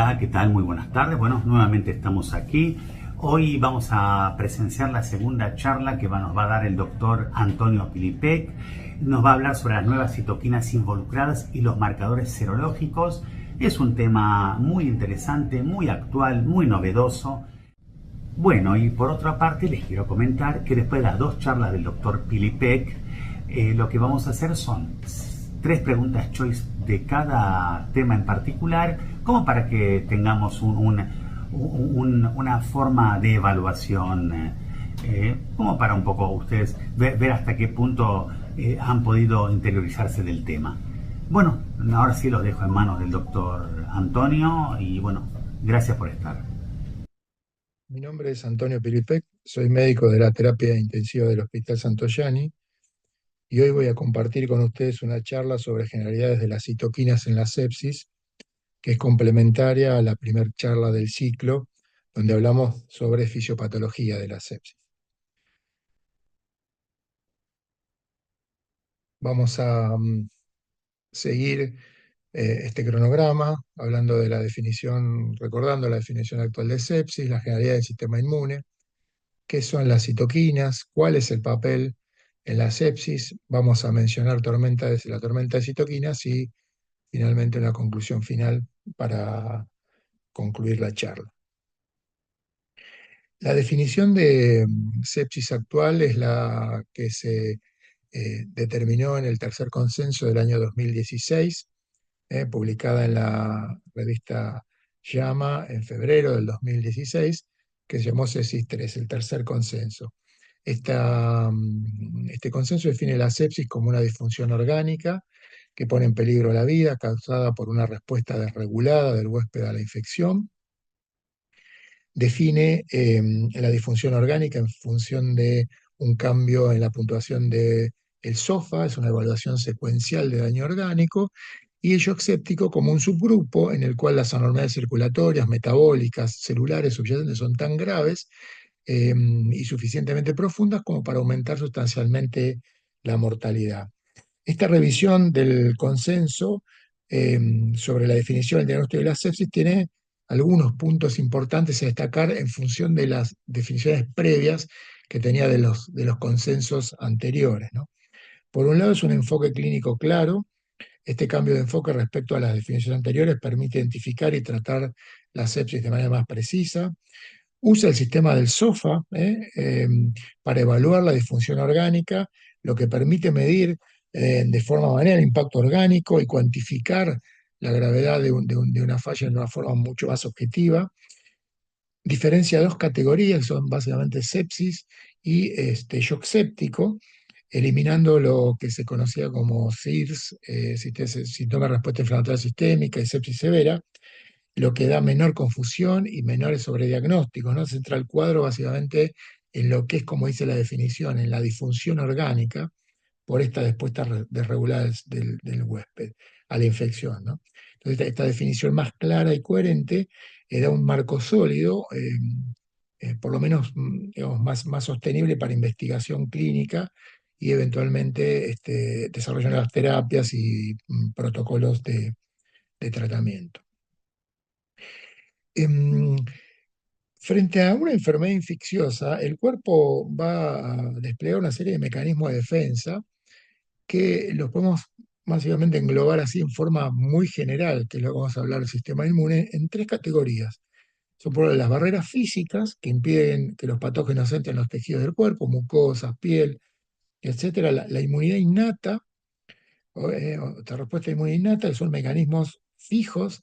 Hola, ¿qué tal? Muy buenas tardes. Bueno, nuevamente estamos aquí. Hoy vamos a presenciar la segunda charla que nos va a dar el doctor Antonio Pilipek. Nos va a hablar sobre las nuevas citoquinas involucradas y los marcadores serológicos. Es un tema muy interesante, muy actual, muy novedoso. Bueno, y por otra parte les quiero comentar que después de las dos charlas del doctor Pilipek, lo que vamos a hacer son tres preguntas choice de cada tema en particular, como para que tengamos una forma de evaluación, como para un poco ustedes ver hasta qué punto han podido interiorizarse del tema. Bueno, ahora sí los dejo en manos del doctor Antonio y bueno, gracias por estar. Mi nombre es Antonio Pilipek, soy médico de la terapia intensiva del Hospital Santoyani y hoy voy a compartir con ustedes una charla sobre generalidades de las citoquinas en la sepsis, que es complementaria a la primera charla del ciclo, donde hablamos sobre fisiopatología de la sepsis. Vamos a seguir este cronograma, hablando de la definición, recordando la definición actual de sepsis, la generalidad del sistema inmune, qué son las citoquinas, cuál es el papel en la sepsis. Vamos a mencionar la tormenta de citoquinas y finalmente una conclusión final para concluir la charla. La definición de sepsis actual es la que se determinó en el tercer consenso del año 2016, publicada en la revista JAMA en febrero del 2016, que se llamó Sepsis 3, el tercer consenso. Este consenso define la sepsis como una disfunción orgánica que pone en peligro la vida causada por una respuesta desregulada del huésped a la infección. Define la disfunción orgánica en función de un cambio en la puntuación de el SOFA, es una evaluación secuencial de daño orgánico, y el shock séptico como un subgrupo en el cual las anormalidades circulatorias, metabólicas, celulares subyacentes son tan graves y suficientemente profundas como para aumentar sustancialmente la mortalidad. Esta revisión del consenso eh, sobre la definición del diagnóstico de la sepsis tiene algunos puntos importantes a destacar en función de las definiciones previas que tenía de los consensos anteriores, ¿no? Por un lado, es un enfoque clínico claro. Este cambio de enfoque respecto a las definiciones anteriores permite identificar y tratar la sepsis de manera más precisa. Usa el sistema del SOFA para evaluar la disfunción orgánica, lo que permite medir de forma manera el impacto orgánico y cuantificar la gravedad de una falla de una forma mucho más objetiva. Diferencia dos categorías, son básicamente sepsis y shock séptico, eliminando lo que se conocía como SIRS, síntoma de respuesta inflamatoria sistémica y sepsis severa, lo que da menor confusión y menores sobrediagnósticos, ¿no? Se centra el cuadro básicamente en lo que es, como dice la definición, en la disfunción orgánica por esta respuesta desregulada del huésped a la infección, ¿no? Entonces, esta definición más clara y coherente da un marco sólido, por lo menos digamos, más sostenible para investigación clínica y eventualmente desarrollo de las terapias y protocolos de tratamiento. Em, Frente a una enfermedad infecciosa, el cuerpo va a desplegar una serie de mecanismos de defensa que los podemos básicamente englobar así en forma muy general, que luego vamos a hablar del sistema inmune, en tres categorías. Son por las barreras físicas que impiden que los patógenos entren en los tejidos del cuerpo, mucosas, piel, etcétera. La inmunidad innata, otra respuesta inmune innata, que son mecanismos fijos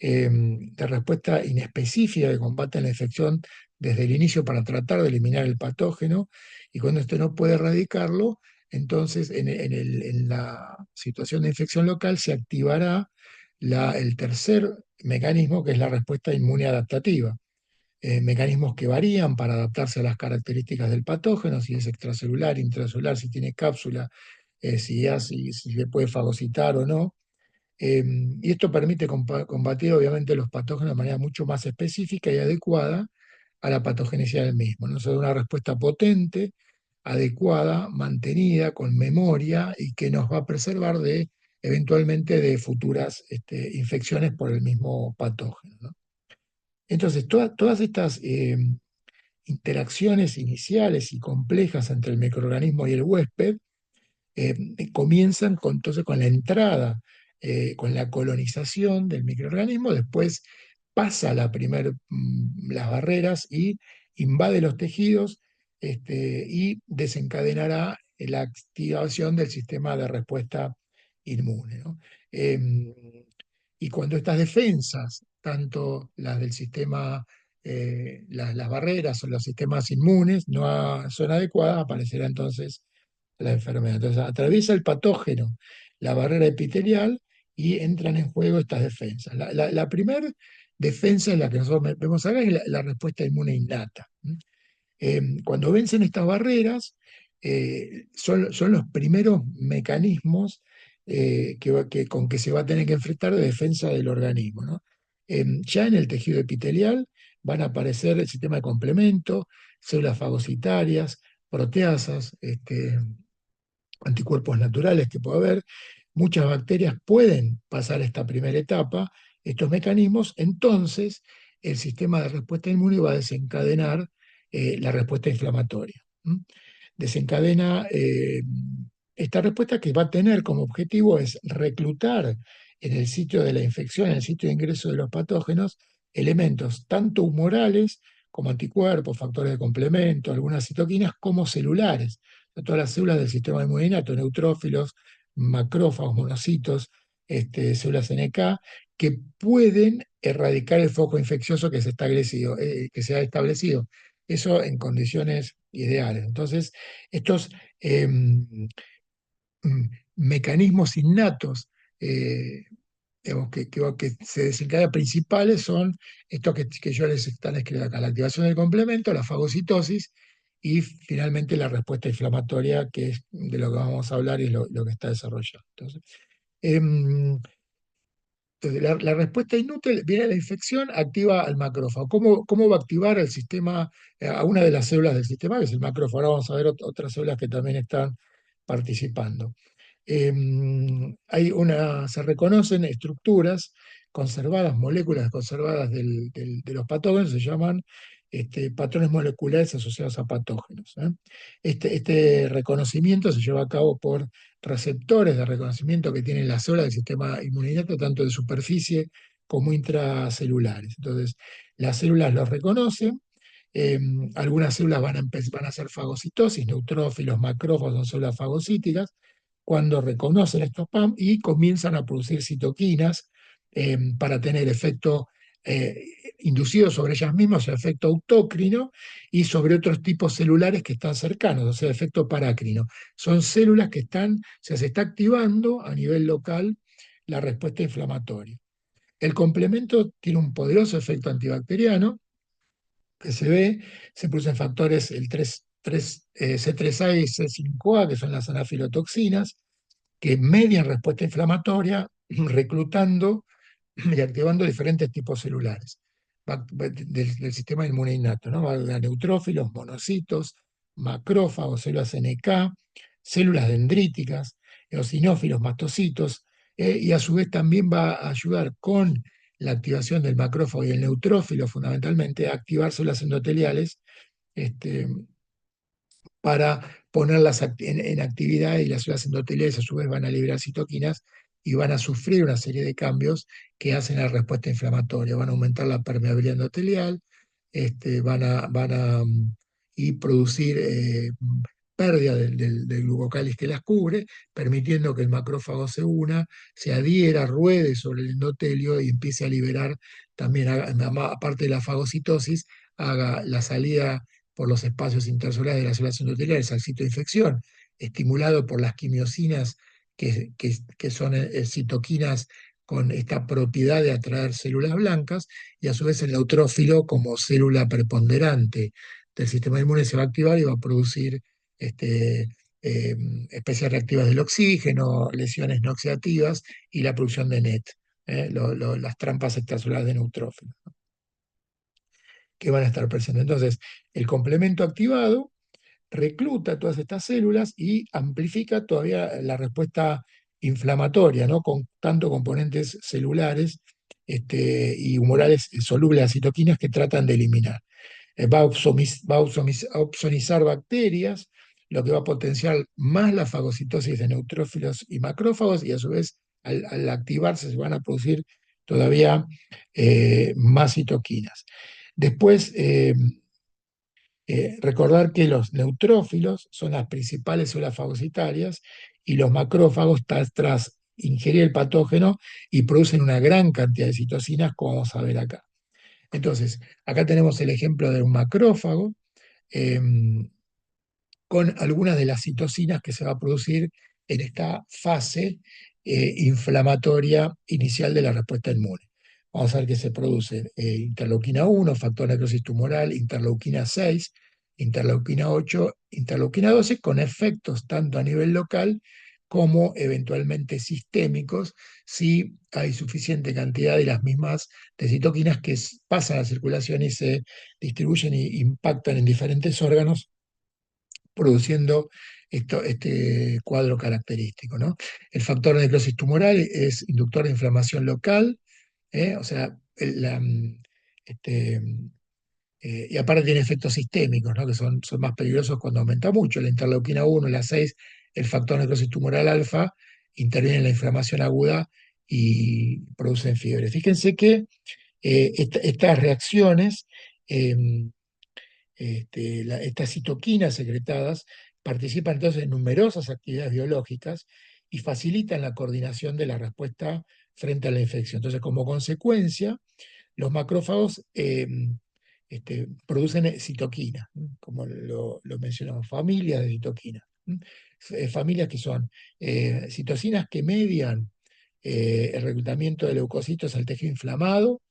de respuesta inespecífica que combaten la infección desde el inicio para tratar de eliminar el patógeno, y cuando este no puede erradicarlo, entonces en la situación de infección local se activará el tercer mecanismo, que es la respuesta inmune adaptativa. Mecanismos que varían para adaptarse a las características del patógeno, si es extracelular, intracelular, si tiene cápsula, si se puede fagocitar o no. Y esto permite combatir obviamente los patógenos de manera mucho más específica y adecuada a la patogenicidad del mismo, ¿no? O sea, una respuesta potente, adecuada, mantenida, con memoria y que nos va a preservar de eventualmente de futuras infecciones por el mismo patógeno, ¿no? Entonces, todas estas interacciones iniciales y complejas entre el microorganismo y el huésped comienzan entonces con la entrada, con la colonización del microorganismo, después pasa las barreras y invade los tejidos, y desencadenará la activación del sistema de respuesta inmune, ¿no? Em, y cuando estas defensas, tanto las del sistema, las barreras o los sistemas inmunes no son adecuadas, aparecerá entonces la enfermedad. Entonces atraviesa el patógeno la barrera epitelial y entran en juego estas defensas. La primera defensa en la que nosotros vemos acá es la respuesta inmune innata. Cuando vencen estas barreras, son los primeros mecanismos con que se va a tener que enfrentar de defensa del organismo, ¿no? Ya en el tejido epitelial van a aparecer el sistema de complemento, células fagocitarias, proteasas, anticuerpos naturales que puede haber. Muchas bacterias pueden pasar esta primera etapa, estos mecanismos, entonces el sistema de respuesta inmune va a desencadenar la respuesta inflamatoria. Desencadena esta respuesta, que va a tener como objetivo es reclutar en el sitio de la infección, en el sitio de ingreso de los patógenos, elementos tanto humorales como anticuerpos, factores de complemento, algunas citoquinas, como celulares, a todas las células del sistema inmunitario, neutrófilos, macrófagos, monocitos, células NK, que pueden erradicar el foco infeccioso que se ha establecido. Eso en condiciones ideales. Entonces, estos mecanismos innatos, digamos, que se desencadenan principales son estos que yo les están escribiendo acá: la activación del complemento, la fagocitosis y finalmente la respuesta inflamatoria, que es de lo que vamos a hablar y lo que está desarrollado. Em, entonces, la respuesta inútil viene de la infección, activa al macrófago. ¿Cómo va a activar el sistema, a una de las células del sistema, que es el macrófago? Ahora vamos a ver otras células que también están participando. Se reconocen estructuras conservadas, moléculas conservadas de los patógenos, se llaman patrones moleculares asociados a patógenos, ¿eh? Este reconocimiento se lleva a cabo por receptores de reconocimiento que tienen las células del sistema inmunitario, tanto de superficie como intracelulares. Entonces, las células los reconocen. Algunas células van a hacer fagocitosis, neutrófilos, macrófagos son células fagocíticas, cuando reconocen estos PAM y comienzan a producir citoquinas para tener efecto eh, inducido sobre ellas mismas, o sea, efecto autócrino, y sobre otros tipos celulares que están cercanos, o sea, efecto parácrino. Son células que están, o sea, se está activando a nivel local la respuesta inflamatoria. El complemento tiene un poderoso efecto antibacteriano que se producen factores C3A y C5A, que son las anafilotoxinas, que median respuesta inflamatoria, reclutando y activando diferentes tipos celulares del sistema inmune innato, ¿no? Va a neutrófilos, monocitos, macrófagos, células NK, células dendríticas, eosinófilos, mastocitos, y a su vez también va a ayudar con la activación del macrófago y el neutrófilo, fundamentalmente, a activar células endoteliales, este, para ponerlas en actividad, y las células endoteliales a su vez van a liberar citoquinas y van a sufrir una serie de cambios que hacen la respuesta inflamatoria. Van a aumentar la permeabilidad endotelial, y producir pérdida del glucocáliz que las cubre, permitiendo que el macrófago se una, se adhiera, ruede sobre el endotelio y empiece a liberar también, aparte de la fagocitosis, haga la salida por los espacios intercelulares de las células endoteliales al sitio de infección, estimulado por las quimiosinas, que son citoquinas con esta propiedad de atraer células blancas, y a su vez el neutrófilo, como célula preponderante del sistema inmune, se va a activar y va a producir este, eh, especies reactivas del oxígeno, lesiones no oxidativas y la producción de NET, las trampas extracelulares de neutrófilos, ¿no?, que van a estar presentes. Entonces, el complemento activado recluta todas estas células y amplifica todavía la respuesta inflamatoria, ¿no? Con tanto componentes celulares y humorales solubles a citoquinas que tratan de eliminar. Va a opsonizar bacterias, lo que va a potenciar más la fagocitosis de neutrófilos y macrófagos, y a su vez, al activarse, se van a producir todavía más citoquinas. Después, recordar que los neutrófilos son las principales células fagocitarias y los macrófagos, tras ingerir el patógeno, y producen una gran cantidad de citocinas, como vamos a ver acá. Entonces, acá tenemos el ejemplo de un macrófago con algunas de las citocinas que se va a producir en esta fase inflamatoria inicial de la respuesta inmune. Vamos a ver que se produce interleuquina 1, factor de necrosis tumoral, interleuquina 6, interleuquina 8, interleuquina 12, con efectos tanto a nivel local como eventualmente sistémicos, si hay suficiente cantidad de las mismas de citoquinas que pasan a la circulación y se distribuyen e impactan en diferentes órganos, produciendo este cuadro característico, ¿no? El factor de necrosis tumoral es inductor de inflamación local, o sea, este, y aparte tiene efectos sistémicos, ¿no? Que son más peligrosos cuando aumenta mucho. La interleuquina 1, la 6, el factor de necrosis tumoral alfa, interviene en la inflamación aguda y producen fiebre. Fíjense que estas reacciones eh, estas citoquinas secretadas participan entonces en numerosas actividades biológicas y facilitan la coordinación de la respuesta frente a la infección. Entonces, como consecuencia, los macrófagos producen citoquinas, como lo mencionamos, familias de citoquinas. Familias que son citocinas que median el reclutamiento de leucocitos al tejido inflamado, o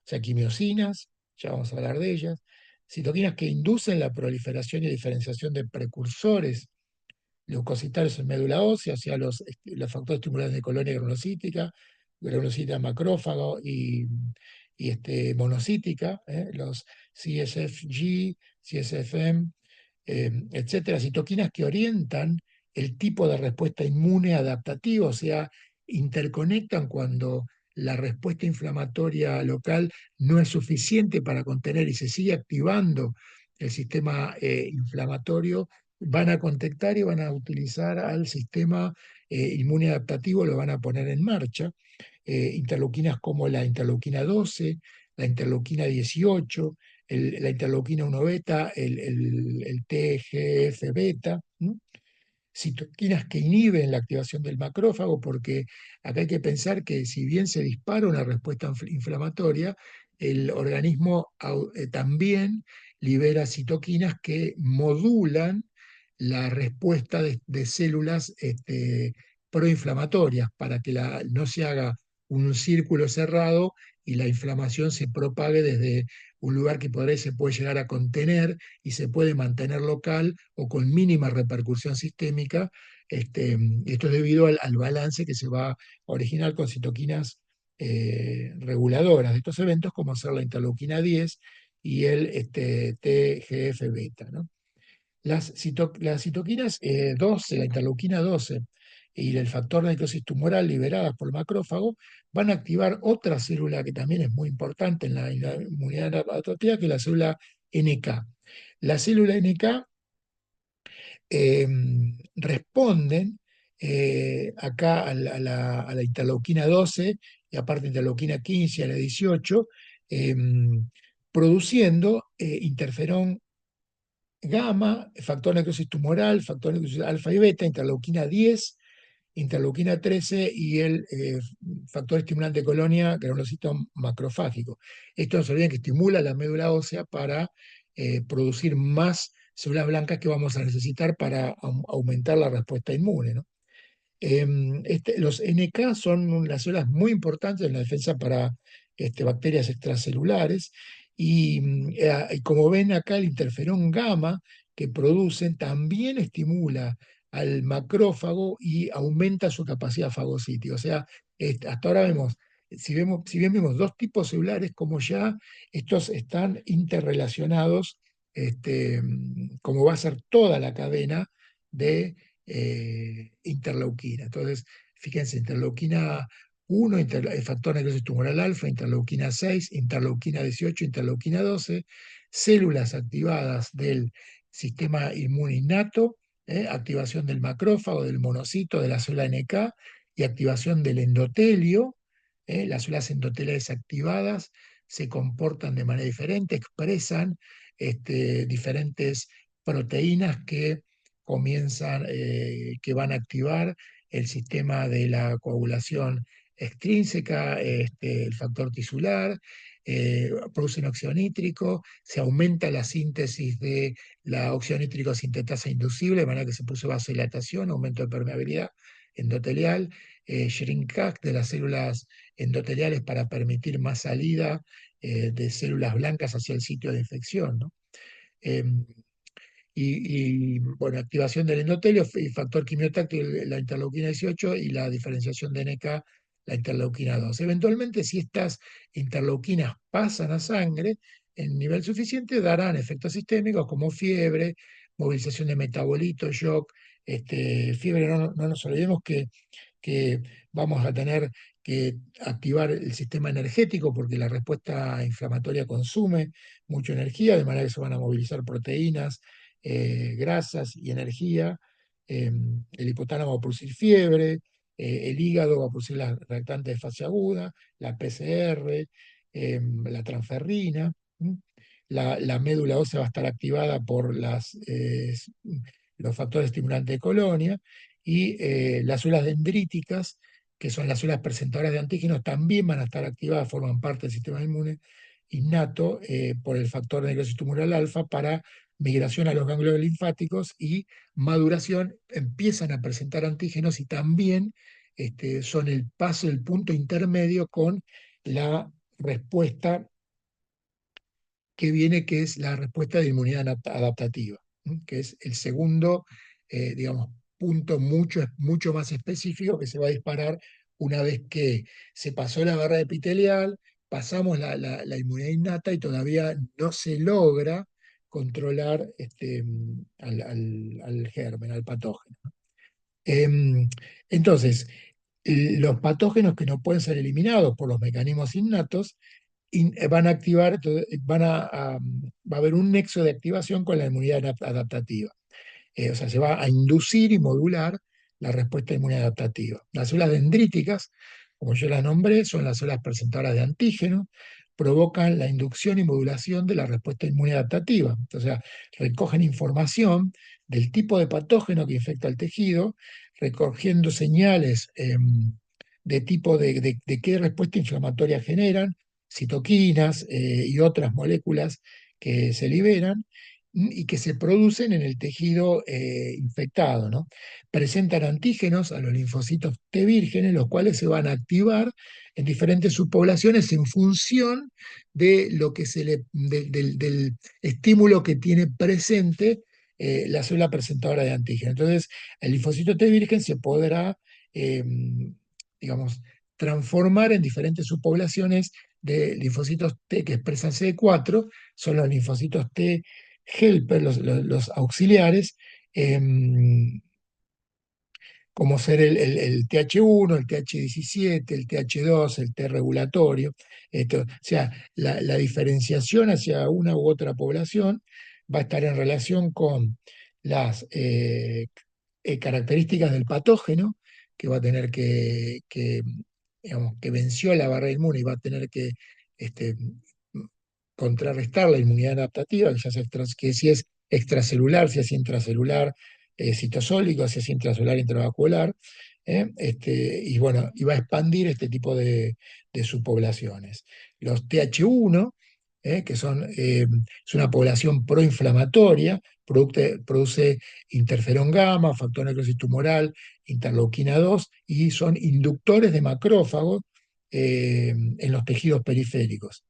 sea, quimiosinas, ya vamos a hablar de ellas, citoquinas que inducen la proliferación y diferenciación de precursores leucocitarios en médula ósea, o sea, los factores estimulantes de colonia granulocítica, granulocita macrófago y monocítica, los CSFG, CSFM, etcétera, citoquinas que orientan el tipo de respuesta inmune adaptativa, o sea, interconectan cuando la respuesta inflamatoria local no es suficiente para contener y se sigue activando el sistema inflamatorio, van a contactar y van a utilizar al sistema inmune adaptativo, lo van a poner en marcha. Interleuquinas como la interleuquina 12, la interleuquina 18, la interleuquina 1 beta, el TGF beta, citoquinas que inhiben la activación del macrófago, porque acá hay que pensar que si bien se dispara una respuesta inflamatoria, el organismo también libera citoquinas que modulan la respuesta de células proinflamatorias para que no se haga un círculo cerrado y la inflamación se propague desde un lugar que por ahí se puede llegar a contener y se puede mantener local o con mínima repercusión sistémica. Esto es debido al balance que se va a originar con citoquinas reguladoras de estos eventos, como ser la interleuquina 10 y el TGF beta, ¿no? Las citoquinas 12, la interleuquina 12 y el factor de necrosis tumoral liberadas por el macrófago van a activar otra célula que también es muy importante en la inmunidad adaptativa, que es la célula NK. La célula NK eh, responden acá a la interleuquina 12 y aparte interleuquina 15 y a la 18, eh, produciendo interferón gamma, factor de necrosis tumoral, factor de necrosis alfa y beta, interleuquina 10, interleuquina 13 y el factor estimulante de colonia granulocito macrofágico. Esto no se olviden que estimula la médula ósea para producir más células blancas que vamos a necesitar para aumentar la respuesta inmune, ¿no? Los NK son las células muy importantes en la defensa para bacterias extracelulares y como ven acá el interferón gamma que producen también estimula al macrófago y aumenta su capacidad fagocítica. O sea, hasta ahora si bien vemos dos tipos celulares, como ya estos están interrelacionados, como va a ser toda la cadena de interleuquina. Entonces, Fíjense, interleuquina 1, el factor necrosis tumoral alfa, interleuquina 6, interleuquina 18, interleuquina 12, células activadas del sistema inmune innato, activación del macrófago, del monocito, de la célula NK y activación del endotelio. Las células endoteliales activadas se comportan de manera diferente, expresan diferentes proteínas que comienzan, que van a activar el sistema de la coagulación extrínseca, el factor tisular, producen óxido nítrico, se aumenta la síntesis de la óxido nítrico sintetasa inducible, de manera que se produce vasodilatación, aumento de permeabilidad endotelial, shrinkage de las células endoteliales para permitir más salida de células blancas hacia el sitio de infección, ¿no? Em, bueno, activación del endotelio y factor quimiotáctico, la interleuquina 18 y la diferenciación de NK, la interleuquina 2. Eventualmente, si estas interleuquinas pasan a sangre en nivel suficiente, darán efectos sistémicos como fiebre, movilización de metabolitos, shock, fiebre. No nos olvidemos que vamos a tener que activar el sistema energético porque la respuesta inflamatoria consume mucha energía, de manera que se van a movilizar proteínas, grasas y energía. El hipotálamo va a producir fiebre, el hígado va a producir las reactantes de fase aguda, la PCR, la transferrina. ¿Mm? La médula ósea va a estar activada por los factores estimulantes de colonia y las células dendríticas, que son las células presentadoras de antígenos, también van a estar activadas, forman parte del sistema inmune innato por el factor de necrosis tumoral alfa para migración a los ganglios linfáticos y maduración, empiezan a presentar antígenos y también son el paso, el punto intermedio con la respuesta que viene, que es la respuesta de inmunidad adaptativa, que es el segundo, digamos, punto mucho más específico que se va a disparar una vez que se pasó la barrera epitelial, pasamos la inmunidad innata y todavía no se logra controlar al germen, al patógeno. Em, entonces, los patógenos que no pueden ser eliminados por los mecanismos innatos van a activar, va a haber un nexo de activación con la inmunidad adaptativa. O sea, se va a inducir y modular la respuesta inmune adaptativa. Las células dendríticas, como yo las nombré, son las células presentadoras de antígenos, provocan la inducción y modulación de la respuesta inmune adaptativa. O sea, recogen información del tipo de patógeno que infecta el tejido, recogiendo señales de tipo de qué respuesta inflamatoria generan, citoquinas y otras moléculas que se liberan y que se producen en el tejido infectado, ¿no? Presentan antígenos a los linfocitos T vírgenes, los cuales se van a activar en diferentes subpoblaciones en función de lo que del estímulo que tiene presente la célula presentadora de antígeno. Entonces, el linfocito T virgen se podrá, digamos, transformar en diferentes subpoblaciones de linfocitos T que expresan CD4, son los linfocitos T helper, los auxiliares, como ser el TH1, el TH17, el TH2, el T regulatorio. O sea, la diferenciación hacia una u otra población va a estar en relación con las características del patógeno, que va a tener digamos, que venció la barrera inmune y va a tener que este, contrarrestar la inmunidad adaptativa, que si es extracelular, si es intracelular, citosólico, si es intracelular, intravascular, y bueno, y va a expandir este tipo de subpoblaciones. Los TH1, que es una población proinflamatoria, produce interferón gamma, factor de necrosis tumoral, interleuquina 2, y son inductores de macrófagos en los tejidos periféricos.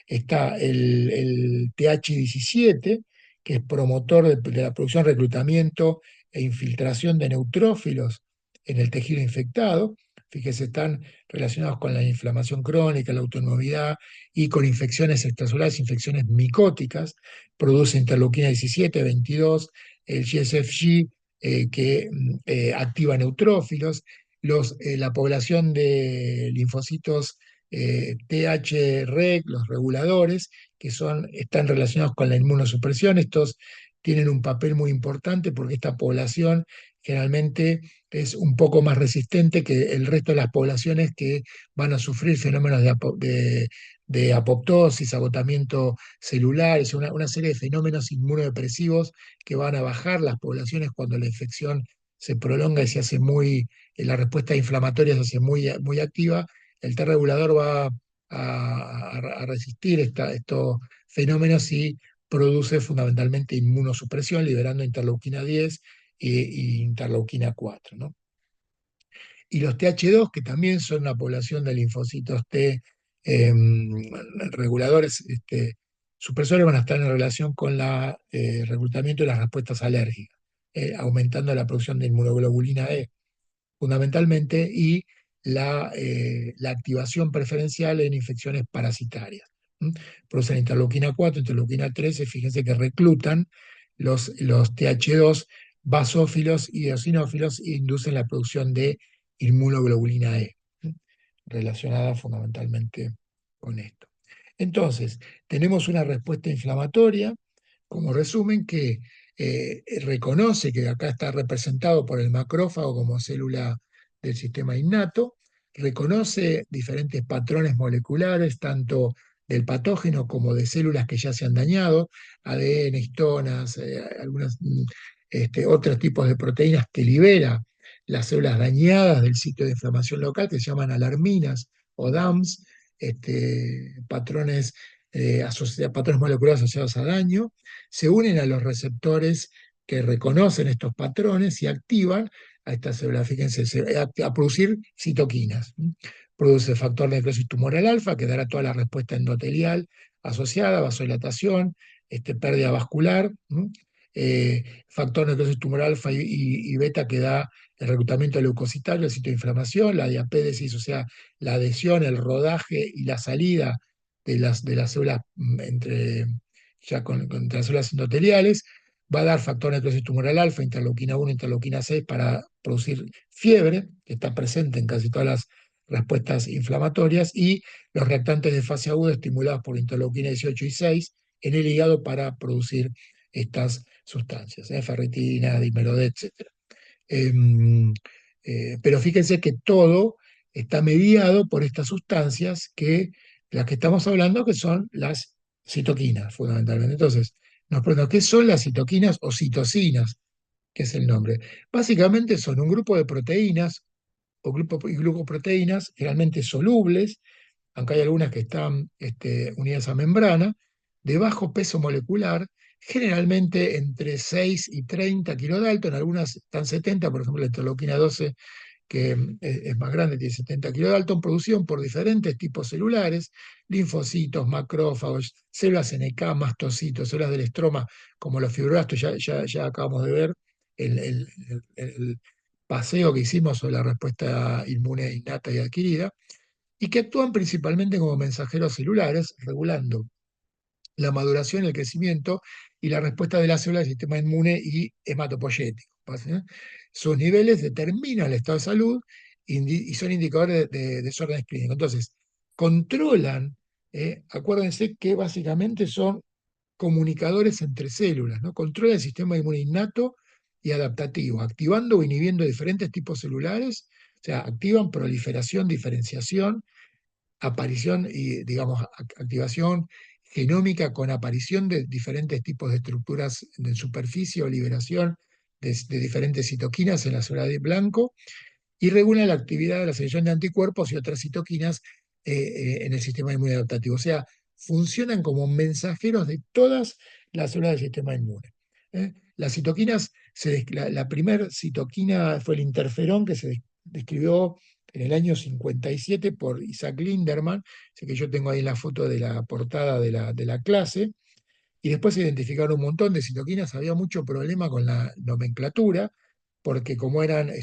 Está el TH17, que es promotor de la producción, reclutamiento e infiltración de neutrófilos en el tejido infectado. Fíjese, están relacionados con la inflamación crónica, la autoinmunidad y con infecciones extracelulares, infecciones micóticas. Produce interleuquina 17, 22, el GSFG, que activa neutrófilos, La población de linfocitos TH-REG, los reguladores, están relacionados con la inmunosupresión. Estos tienen un papel muy importante porque esta población generalmente es un poco más resistente que el resto de las poblaciones que van a sufrir fenómenos de apoptosis, agotamiento celular, es una serie de fenómenos inmunodepresivos que van a bajar las poblaciones cuando la infección se prolonga y se hace la respuesta inflamatoria se hace muy activa. El T regulador va a resistir estos fenómenos y produce fundamentalmente inmunosupresión, liberando interleuquina 10 y interleuquina 4, ¿no? Y los TH2, que también son una población de linfocitos T reguladores, supresores, van a estar en relación con el reclutamiento de las respuestas alérgicas, aumentando la producción de inmunoglobulina E fundamentalmente, y la activación preferencial en infecciones parasitarias. ¿Mm? Producen interleuquina 4, interleuquina 13, fíjense que reclutan los TH2 basófilos y eosinófilos e inducen la producción de inmunoglobulina E, ¿Mm? Relacionada fundamentalmente con esto. Entonces, tenemos una respuesta inflamatoria, como resumen, que reconoce que acá está representado por el macrófago como célula del sistema innato, reconoce diferentes patrones moleculares, tanto del patógeno como de células que ya se han dañado, ADN, histonas, algunos otros tipos de proteínas que libera las células dañadas del sitio de inflamación local, que se llaman alarminas o DAMs, patrones, patrones moleculares asociados a daño, se unen a los receptores que reconocen estos patrones y activan a estas células, fíjense, a producir citoquinas. Produce factor de necrosis tumoral alfa, que dará toda la respuesta endotelial asociada, vasodilatación, pérdida vascular, factor de necrosis tumoral alfa y beta, que da el reclutamiento leucocitario, el sitio de inflamación, la diapédesis, o sea, la adhesión, el rodaje y la salida de las células entre las células endoteliales. Va a dar factor de necrosis tumoral alfa, interleuquina 1, interleuquina 6 para producir fiebre, que está presente en casi todas las respuestas inflamatorias, y los reactantes de fase aguda estimulados por interleuquina 18 y 6 en el hígado para producir estas sustancias, ferritina, dimerodet, etc. Pero fíjense que todo está mediado por estas sustancias las que estamos hablando, que son las citoquinas, fundamentalmente. Entonces, nos preguntamos, ¿qué son las citoquinas o citocinas? Que es el nombre. Básicamente son un grupo de proteínas o glucoproteínas, generalmente solubles, aunque hay algunas que están unidas a membrana, de bajo peso molecular, generalmente entre 6 y 30 kilodalton, algunas están 70, por ejemplo la interleuquina 12, que es más grande, tiene 70 kilodalton, producidos por diferentes tipos celulares, linfocitos, macrófagos, células NK, mastocitos, células del estroma, como los fibroblastos. Ya acabamos de ver el paseo que hicimos sobre la respuesta inmune innata y adquirida, y que actúan principalmente como mensajeros celulares, regulando la maduración, el crecimiento y la respuesta de la célula del sistema inmune y hematopoyético. ¿Eh? Sus niveles determinan el estado de salud y son indicadores de desórdenes clínicos. Entonces, controlan, acuérdense que básicamente son comunicadores entre células, ¿no? Controla el sistema inmune innato y adaptativo, activando o inhibiendo diferentes tipos celulares, o sea, activan proliferación, diferenciación, aparición y, digamos, activación genómica con aparición de diferentes tipos de estructuras de superficie o liberación de diferentes citoquinas en la célula de blanco, y regula la actividad de la secreción de anticuerpos y otras citoquinas en el sistema inmune adaptativo. O sea, funcionan como mensajeros de todas las células del sistema inmune. Las citoquinas, la primera citoquina fue el interferón, que se describió en el año 57 por Isaac Linderman, así que yo tengo ahí la foto de la portada de la clase, y después se identificaron un montón de citoquinas. Había mucho problema con la nomenclatura, porque como eran,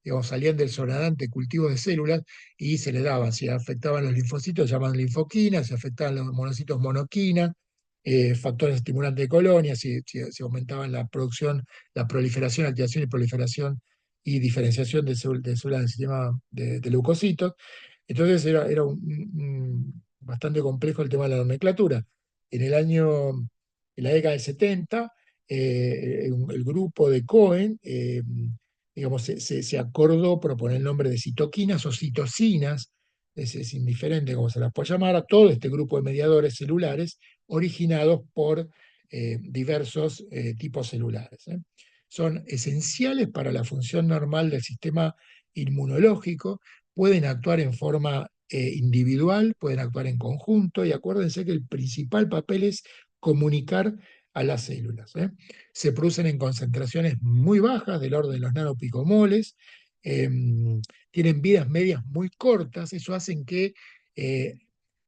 digamos, salían del sonadante cultivo de células y se le daban, si afectaban los linfocitos, se llaman linfoquinas, si afectaban los monocitos, monoquina, factores estimulantes de colonias, si aumentaban la producción, la proliferación, activación y proliferación y diferenciación de células del sistema de leucocitos. Entonces era bastante complejo el tema de la nomenclatura. En el año, en la década del 70, el grupo de Cohen, digamos, se acordó proponer el nombre de citoquinas o citocinas, es indiferente cómo se las puede llamar, a todo este grupo de mediadores celulares originados por diversos tipos celulares. Son esenciales para la función normal del sistema inmunológico, pueden actuar en forma individual, pueden actuar en conjunto, y acuérdense que el principal papel es comunicar a las células. Se producen en concentraciones muy bajas, del orden de los nanopicomoles, eh, tienen vidas medias muy cortas, eso hace que eh,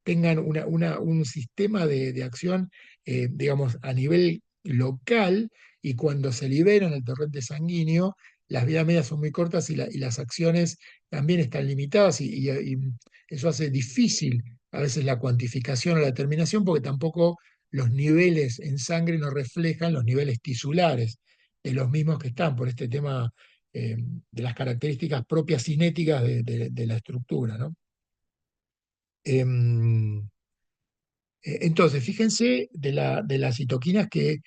tengan un sistema de acción, digamos, a nivel local, y cuando se liberan el torrente sanguíneo, las vidas medias son muy cortas y las acciones también están limitadas, y eso hace difícil a veces la cuantificación o la determinación, porque tampoco los niveles en sangre no reflejan los niveles tisulares de los mismos que están, por este tema de las características propias cinéticas de la estructura, ¿no? Em, entonces, fíjense de las citoquinas que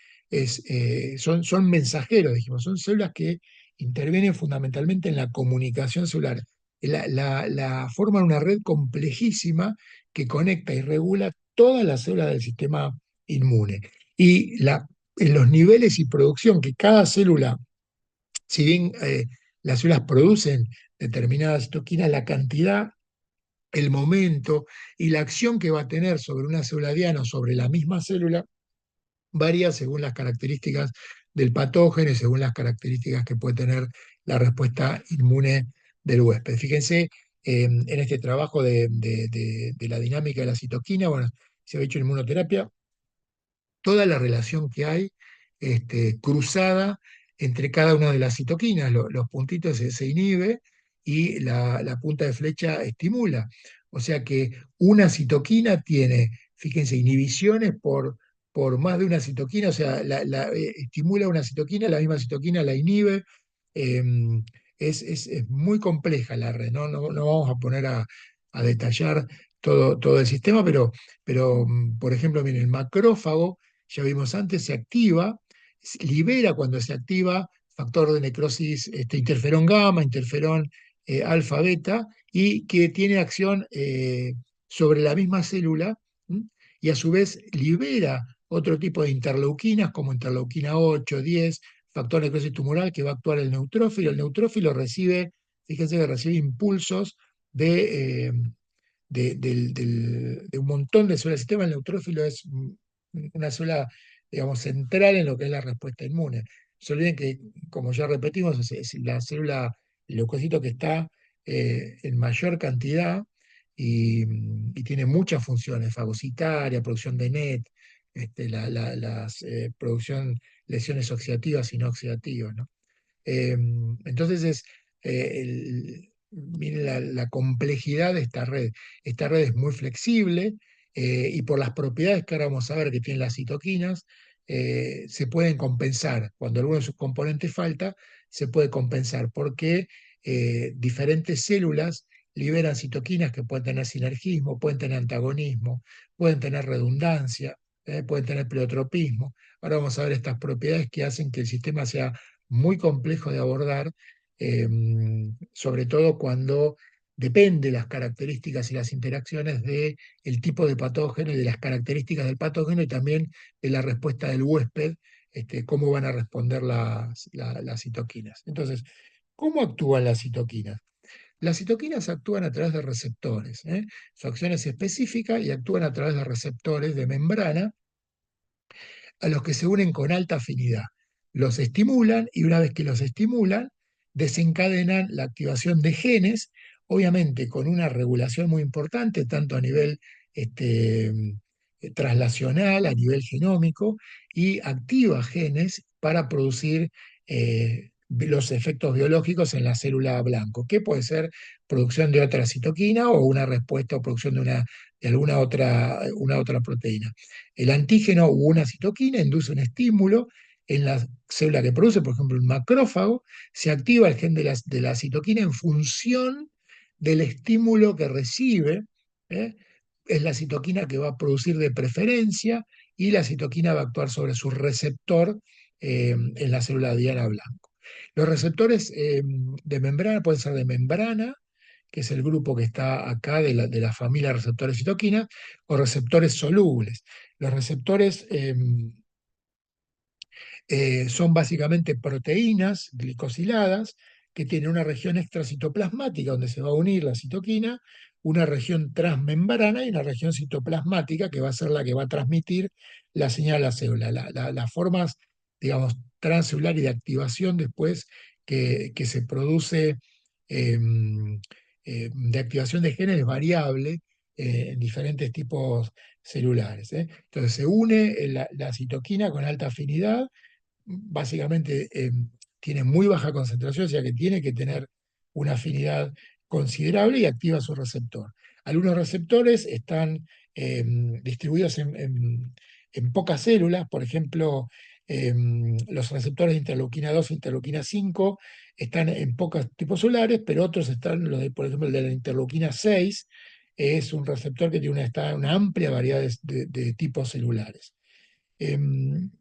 son mensajeros, dijimos, son células que intervienen fundamentalmente en la comunicación celular. Forman una red complejísima que conecta y regula todas las células del sistema inmune. Y en los niveles y producción que cada célula, si bien las células producen determinadas citoquinas, la cantidad, el momento y la acción que va a tener sobre una célula diana o sobre la misma célula varía según las características del patógeno y según las características que puede tener la respuesta inmune del huésped. Fíjense en este trabajo de la dinámica de la citoquina, bueno, se ha hecho en inmunoterapia, toda la relación que hay cruzada entre cada una de las citoquinas. Los puntitos se inhibe y la punta de flecha estimula. O sea que una citoquina tiene, fíjense, inhibiciones por más de una citoquina, o sea, estimula una citoquina, la misma citoquina la inhibe. eh, es muy compleja la red, ¿no? No vamos a poner a detallar todo el sistema, pero por ejemplo, miren, el macrófago, ya vimos antes, se activa, libera cuando se activa factor de necrosis, interferón gamma, interferón alfa, beta, y que tiene acción sobre la misma célula, ¿m? Y a su vez libera otro tipo de interleuquinas como interleuquina 8, 10, factor de necrosis tumoral, que va a actuar el neutrófilo. El neutrófilo recibe, fíjense que recibe impulsos de un montón de células del sistema. El neutrófilo es una célula, digamos, central en lo que es la respuesta inmune. No se olviden que, como ya repetimos, es la célula, el leucocito que está en mayor cantidad y tiene muchas funciones: fagocitaria, producción de NET, producción, lesiones oxidativas y no oxidativas, ¿no? Eh, entonces miren la complejidad de esta red. Esta red es muy flexible, y por las propiedades que ahora vamos a ver que tienen las citoquinas, se pueden compensar. Cuando alguno de sus componentes falta, se puede compensar porque diferentes células liberan citoquinas que pueden tener sinergismo, pueden tener antagonismo, pueden tener redundancia, pueden tener pleiotropismo. Ahora vamos a ver estas propiedades que hacen que el sistema sea muy complejo de abordar, eh, sobre todo cuando depende las características y las interacciones del tipo de patógeno y de las características del patógeno, y también de la respuesta del huésped, cómo van a responder las citoquinas. Entonces, ¿cómo actúan las citoquinas? Las citoquinas actúan a través de receptores. Su acción es específica y actúan a través de receptores de membrana a los que se unen con alta afinidad. Los estimulan, y una vez que los estimulan, desencadenan la activación de genes, obviamente con una regulación muy importante, tanto a nivel traslacional, a nivel genómico, y activa genes para producir los efectos biológicos en la célula blanco, que puede ser producción de otra citoquina o una respuesta o producción de alguna una otra proteína. El antígeno u una citoquina induce un estímulo en la célula que produce, por ejemplo, un macrófago, se activa el gen de la citoquina en función del estímulo que recibe. ¿Eh? Es la citoquina que va a producir de preferencia y la citoquina va a actuar sobre su receptor en la célula diana blanco. Los receptores de membrana pueden ser de membrana, que es el grupo que está acá de la familia de receptores citoquina, o receptores solubles. Los receptores son básicamente proteínas glicosiladas que tienen una región extracitoplasmática donde se va a unir la citoquina, una región transmembrana y una región citoplasmática que va a ser la que va a transmitir la señal a la célula. Las formas, digamos, transcelular y de activación después que se produce de activación de genes es variable en diferentes tipos celulares. Entonces se une la citoquina con alta afinidad, básicamente tiene muy baja concentración, o sea que tiene que tener una afinidad considerable y activa su receptor. Algunos receptores están distribuidos en pocas células, por ejemplo, los receptores de interleuquina 2 e interleuquina 5 están en pocos tipos celulares, pero otros están, por ejemplo, el de la interleuquina 6 es un receptor que tiene una amplia variedad de tipos celulares. Em,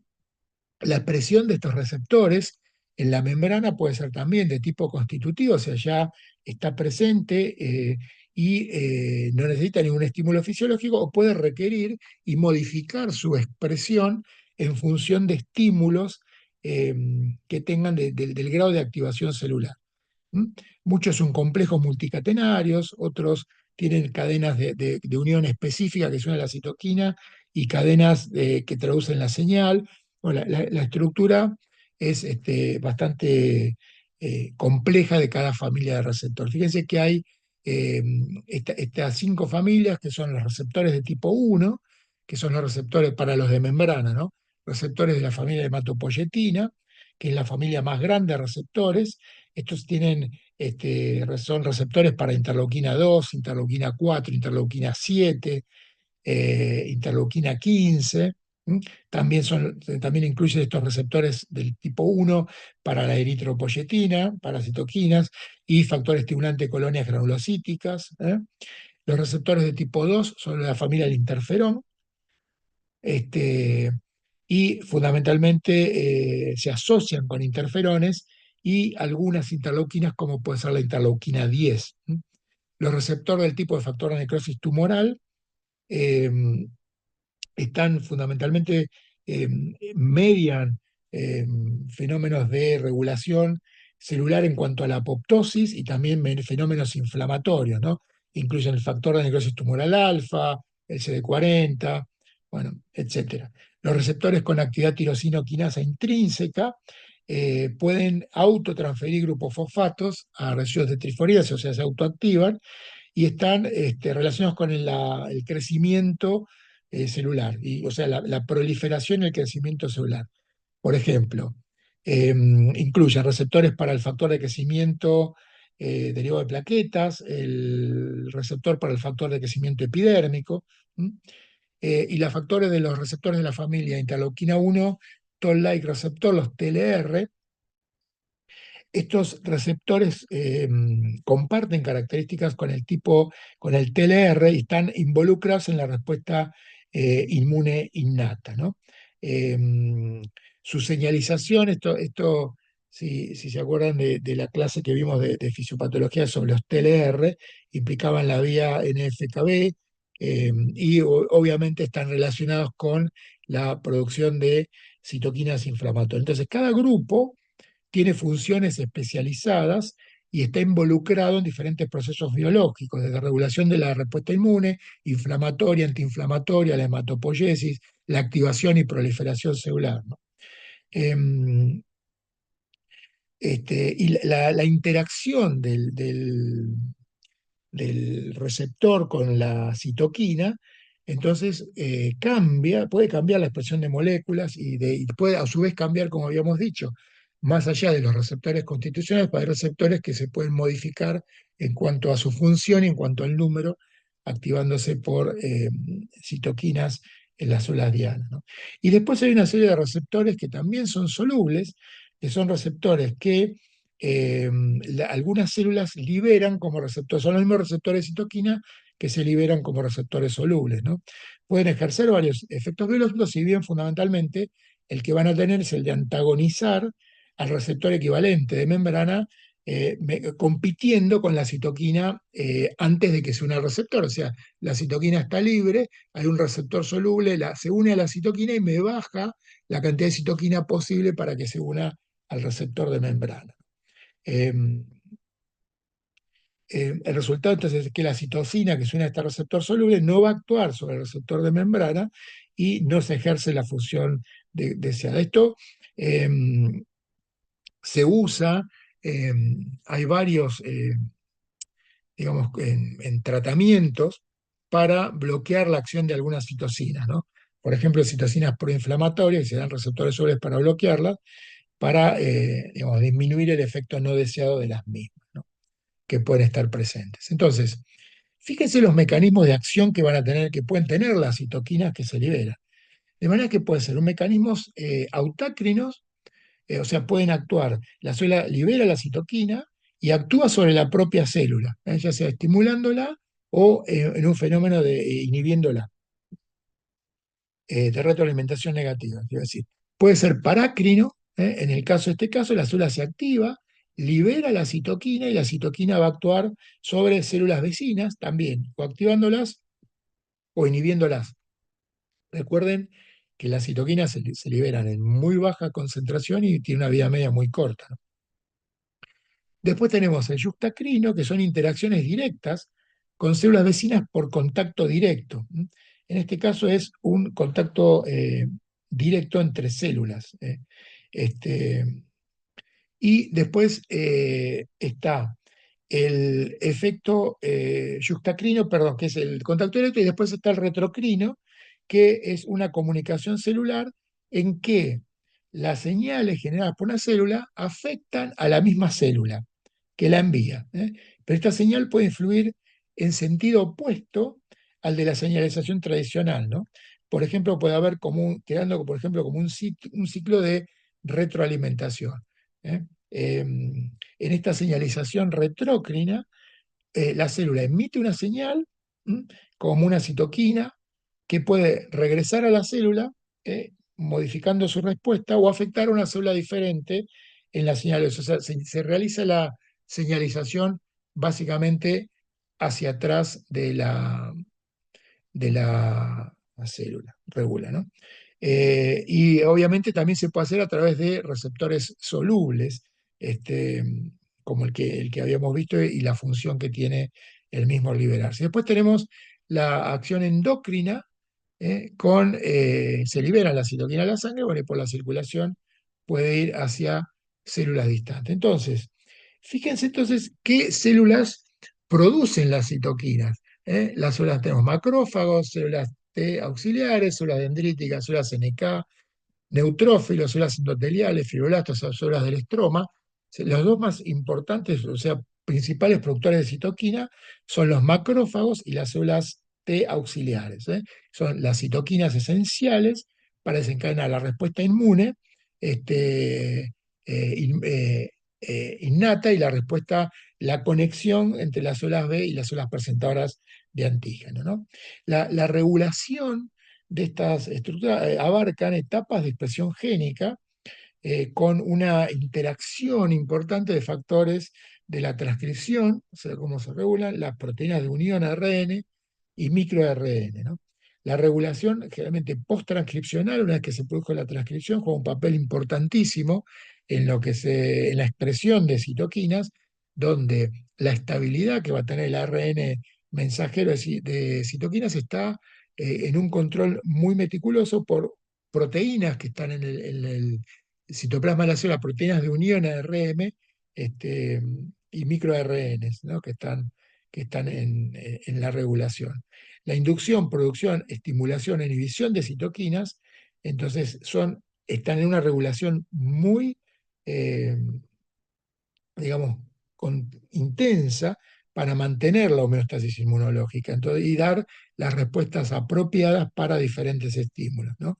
la expresión de estos receptores en la membrana puede ser también de tipo constitutivo, o sea, ya está presente y no necesita ningún estímulo fisiológico, o puede requerir y modificar su expresión en función de estímulos eh, que tengan del grado de activación celular. ¿Mm? Muchos son complejos multicatenarios, otros tienen cadenas de unión específica que son la citoquina y cadenas que traducen la señal. Bueno, la estructura es bastante compleja de cada familia de receptor. Fíjense que hay eh, estas 5 familias que son los receptores de tipo 1, que son los receptores para los de membrana, ¿no? Receptores de la familia hematopoyetina, que es la familia más grande de receptores. Estos son receptores para interleuquina 2, interleuquina 4, interleuquina 7, interleuquina 15. ¿Mm? También incluyen estos receptores del tipo 1 para la eritropoyetina, para citoquinas y factor estimulante de colonias granulocíticas. Los receptores de tipo 2 son de la familia del interferón. Este, y fundamentalmente se asocian con interferones y algunas interleuquinas, como puede ser la interleuquina 10. Los receptores del tipo de factor de necrosis tumoral eh, están fundamentalmente, eh, median eh, fenómenos de regulación celular en cuanto a la apoptosis y también fenómenos inflamatorios, ¿no? Incluyen el factor de necrosis tumoral alfa, el CD40, bueno, etc. Los receptores con actividad tirosina-quinasa intrínseca pueden autotransferir grupos fosfatos a residuos de trifosfato, o sea, se autoactivan, y están relacionados con el crecimiento celular, o sea, la proliferación y el crecimiento celular. Por ejemplo, incluye receptores para el factor de crecimiento derivado de plaquetas, el receptor para el factor de crecimiento epidérmico, y los factores de los receptores de la familia interleuquina 1, Toll-like receptor, los TLR. Estos receptores comparten características con el TLR y están involucrados en la respuesta inmune innata, ¿no? Eh, Su señalización, si se acuerdan de la clase que vimos de fisiopatología sobre los TLR, implicaban la vía NF-κB y obviamente están relacionados con la producción de citoquinas inflamatorias. Entonces, cada grupo tiene funciones especializadas y está involucrado en diferentes procesos biológicos, desde regulación de la respuesta inmune, inflamatoria, antiinflamatoria, la hematopoiesis, la activación y proliferación celular, ¿no? Em, y la interacción del receptor con la citoquina, entonces puede cambiar la expresión de moléculas y puede a su vez cambiar, como habíamos dicho, más allá de los receptores constitucionales, para receptores que se pueden modificar en cuanto a su función y en cuanto al número, activándose por citoquinas en las células diana, ¿no? Y después hay una serie de receptores que también son solubles, que son receptores que algunas células liberan como receptores, son los mismos receptores de citoquina que se liberan como receptores solubles, ¿no? Pueden ejercer varios efectos biológicos, si bien fundamentalmente el que van a tener es el de antagonizar al receptor equivalente de membrana, compitiendo con la citoquina antes de que se una al receptor. O sea, la citoquina está libre, hay un receptor soluble, se une a la citoquina y me baja la cantidad de citoquina posible para que se una al receptor de membrana. Eh, el resultado entonces es que la citosina que suena a este receptor soluble no va a actuar sobre el receptor de membrana y no se ejerce la función deseada. Esto eh, se usa, eh, hay varios, digamos, en tratamientos para bloquear la acción de algunas citocinas, ¿no? Por ejemplo, citocinas proinflamatorias, y se dan receptores solubles para bloquearlas, para digamos, disminuir el efecto no deseado de las mismas, ¿no? Que pueden estar presentes. Entonces, fíjense los mecanismos de acción que van a tener, que pueden tener las citoquinas que se liberan. De manera que pueden ser un mecanismos autácrinos, o sea, pueden actuar, la célula libera la citoquina y actúa sobre la propia célula, ya sea estimulándola o en un fenómeno de inhibiéndola, de retroalimentación negativa. Quiero decir, puede ser parácrino, en el caso de este caso, la célula se activa, libera la citoquina y la citoquina va a actuar sobre células vecinas también, o activándolas o inhibiéndolas. Recuerden que las citoquinas se liberan en muy baja concentración y tienen una vida media muy corta, ¿no? Después tenemos el yuxtacrino, que son interacciones directas con células vecinas por contacto directo. En este caso es un contacto directo entre células. Este, y después está el efecto yuxtacrino, perdón, que es el contacto directo, y después está el retrocrino, que es una comunicación celular en que las señales generadas por una célula afectan a la misma célula que la envía, ¿eh? Pero esta señal puede influir en sentido opuesto al de la señalización tradicional, ¿no? Por ejemplo, puede haber quedando, por ejemplo, como un ciclo de retroalimentación, ¿eh? En esta señalización retrócrina, la célula emite una señal, ¿m? Como una citoquina, que puede regresar a la célula, modificando su respuesta o afectar a una célula diferente en las señales. O sea, se realiza la señalización básicamente hacia atrás de la célula, regula, ¿no? Y obviamente también se puede hacer a través de receptores solubles, este, como el que habíamos visto y la función que tiene el mismo al liberarse. Después tenemos la acción endocrina, se libera la citoquina de la sangre, bueno, y por la circulación puede ir hacia células distantes. Entonces, fíjense entonces qué células producen las citoquinas. Las células tenemos macrófagos, células T auxiliares, células dendríticas, células NK, neutrófilos, células endoteliales, fibroblastos, células del estroma. Los dos más importantes, o sea, principales productores de citoquina son los macrófagos y las células T auxiliares, ¿eh? Son las citoquinas esenciales para desencadenar la respuesta inmune, este, innata, y la respuesta, la conexión entre las células B y las células presentadoras de antígeno, ¿no? La regulación de estas estructuras abarcan etapas de expresión génica, con una interacción importante de factores de la transcripción, o sea, cómo se regulan las proteínas de unión ARN y microRN, ¿no? La regulación, generalmente post-transcripcional, una vez que se produjo la transcripción, juega un papel importantísimo en la expresión de citoquinas, donde la estabilidad que va a tener el ARN mensajero de citoquinas está en un control muy meticuloso por proteínas que están en el citoplasma de la célula, proteínas de unión ARM, este, y microRNs, ¿no? que están en la regulación. La inducción, producción, estimulación, inhibición de citoquinas, entonces están en una regulación muy, eh, digamos, intensa, para mantener la homeostasis inmunológica entonces, y dar las respuestas apropiadas para diferentes estímulos, ¿no?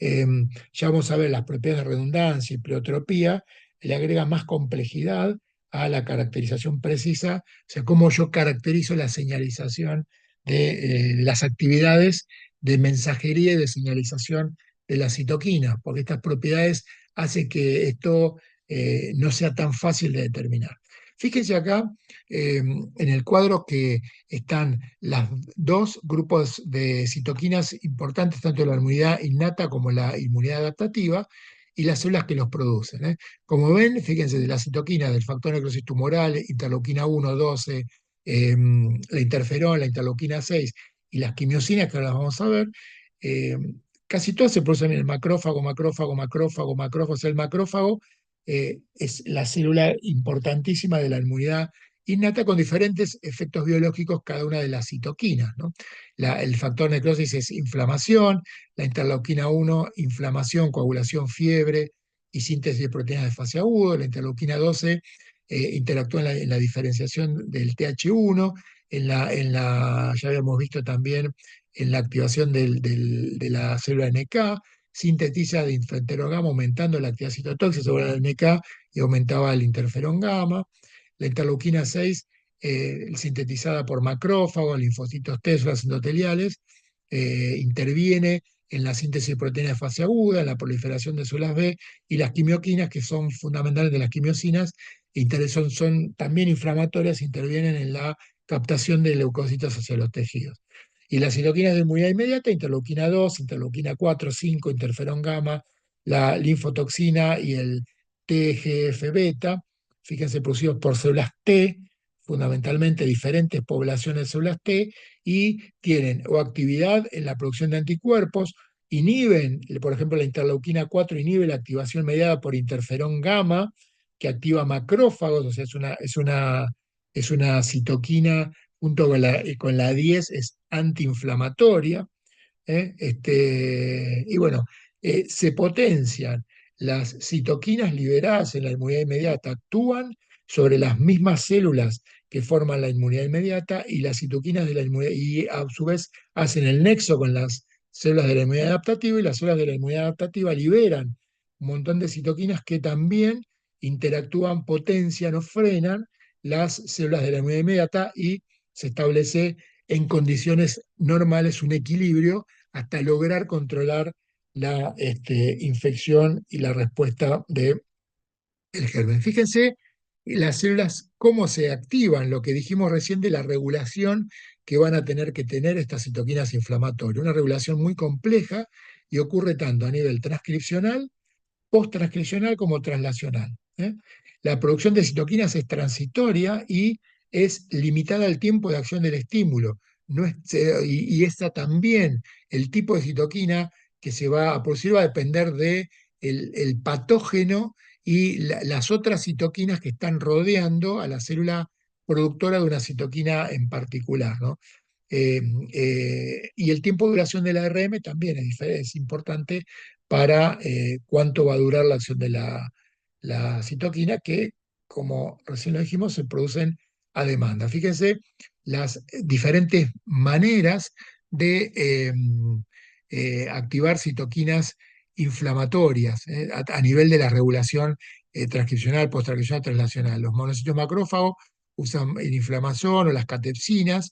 Ya vamos a ver las propiedades de redundancia y pleotropía, le agrega más complejidad a la caracterización precisa, o sea, cómo yo caracterizo la señalización de las actividades de mensajería y de señalización de las citoquinas, porque estas propiedades hacen que esto no sea tan fácil de determinar. Fíjense acá en el cuadro que están los dos grupos de citoquinas importantes, tanto la inmunidad innata como la inmunidad adaptativa, y las células que los producen, ¿eh? Como ven, fíjense, de las citoquinas del factor de necrosis tumoral, interleuquina 1, 12, la interferón, la interleuquina 6 y las quimiosinas, que ahora las vamos a ver, eh, casi todas se producen en el macrófago, macrófago, macrófago, macrófago. O sea, el macrófago es la célula importantísima de la inmunidad innata con diferentes efectos biológicos cada una de las citoquinas, ¿no? El factor necrosis es inflamación, la interleuquina 1, inflamación, coagulación, fiebre y síntesis de proteínas de fase agudo, la interleuquina 12 interactúa en la diferenciación del TH1, ya habíamos visto también en la activación de la célula NK, sintetiza de interferón gamma aumentando la actividad citotóxica sobre la NK y aumentaba el interferón gamma. La interleuquina 6, sintetizada por macrófagos, linfocitos T, células endoteliales, interviene en la síntesis de proteínas de fase aguda, en la proliferación de células B, y las quimioquinas, que son fundamentales de las quimiosinas, son también inflamatorias, intervienen en la captación de leucocitos hacia los tejidos. Y las citoquinas de inmunidad inmediata, interleuquina 2, interleuquina 4, 5, interferón gamma, la linfotoxina y el TGF-beta, fíjense, producidos por células T, fundamentalmente diferentes poblaciones de células T, y tienen o actividad en la producción de anticuerpos, inhiben, por ejemplo, la interleuquina 4 inhibe la activación mediada por interferón gamma, que activa macrófagos, o sea, es una citoquina junto con la 10 es antiinflamatoria, ¿eh? Y bueno, se potencian las citoquinas liberadas en la inmunidad inmediata, actúan sobre las mismas células que forman la inmunidad inmediata y las citoquinas de la inmunidad, y a su vez hacen el nexo con las células de la inmunidad adaptativa y las células de la inmunidad adaptativa liberan un montón de citoquinas que también interactúan, potencian o frenan las células de la inmunidad inmediata y se establece en condiciones normales un equilibrio hasta lograr controlar la infección y la respuesta del germen. Fíjense las células, cómo se activan, lo que dijimos recién de la regulación que van a tener que tener estas citoquinas inflamatorias. Una regulación muy compleja y ocurre tanto a nivel transcripcional, post-transcripcional como translacional, ¿eh? La producción de citoquinas es transitoria y es limitada al tiempo de acción del estímulo. No es, y esta también, el tipo de citoquina que se va a producir va a depender de el patógeno y las otras citoquinas que están rodeando a la célula productora de una citoquina en particular, ¿no? Eh, y el tiempo de duración del ARM también es importante para cuánto va a durar la acción de la citoquina, que, como recién lo dijimos, se producen a demanda. Fíjense las diferentes maneras de activar citoquinas inflamatorias a nivel de la regulación transcripcional, posttranscripcional, translacional. Los monocitos macrófagos usan la inflamación o las catepsinas.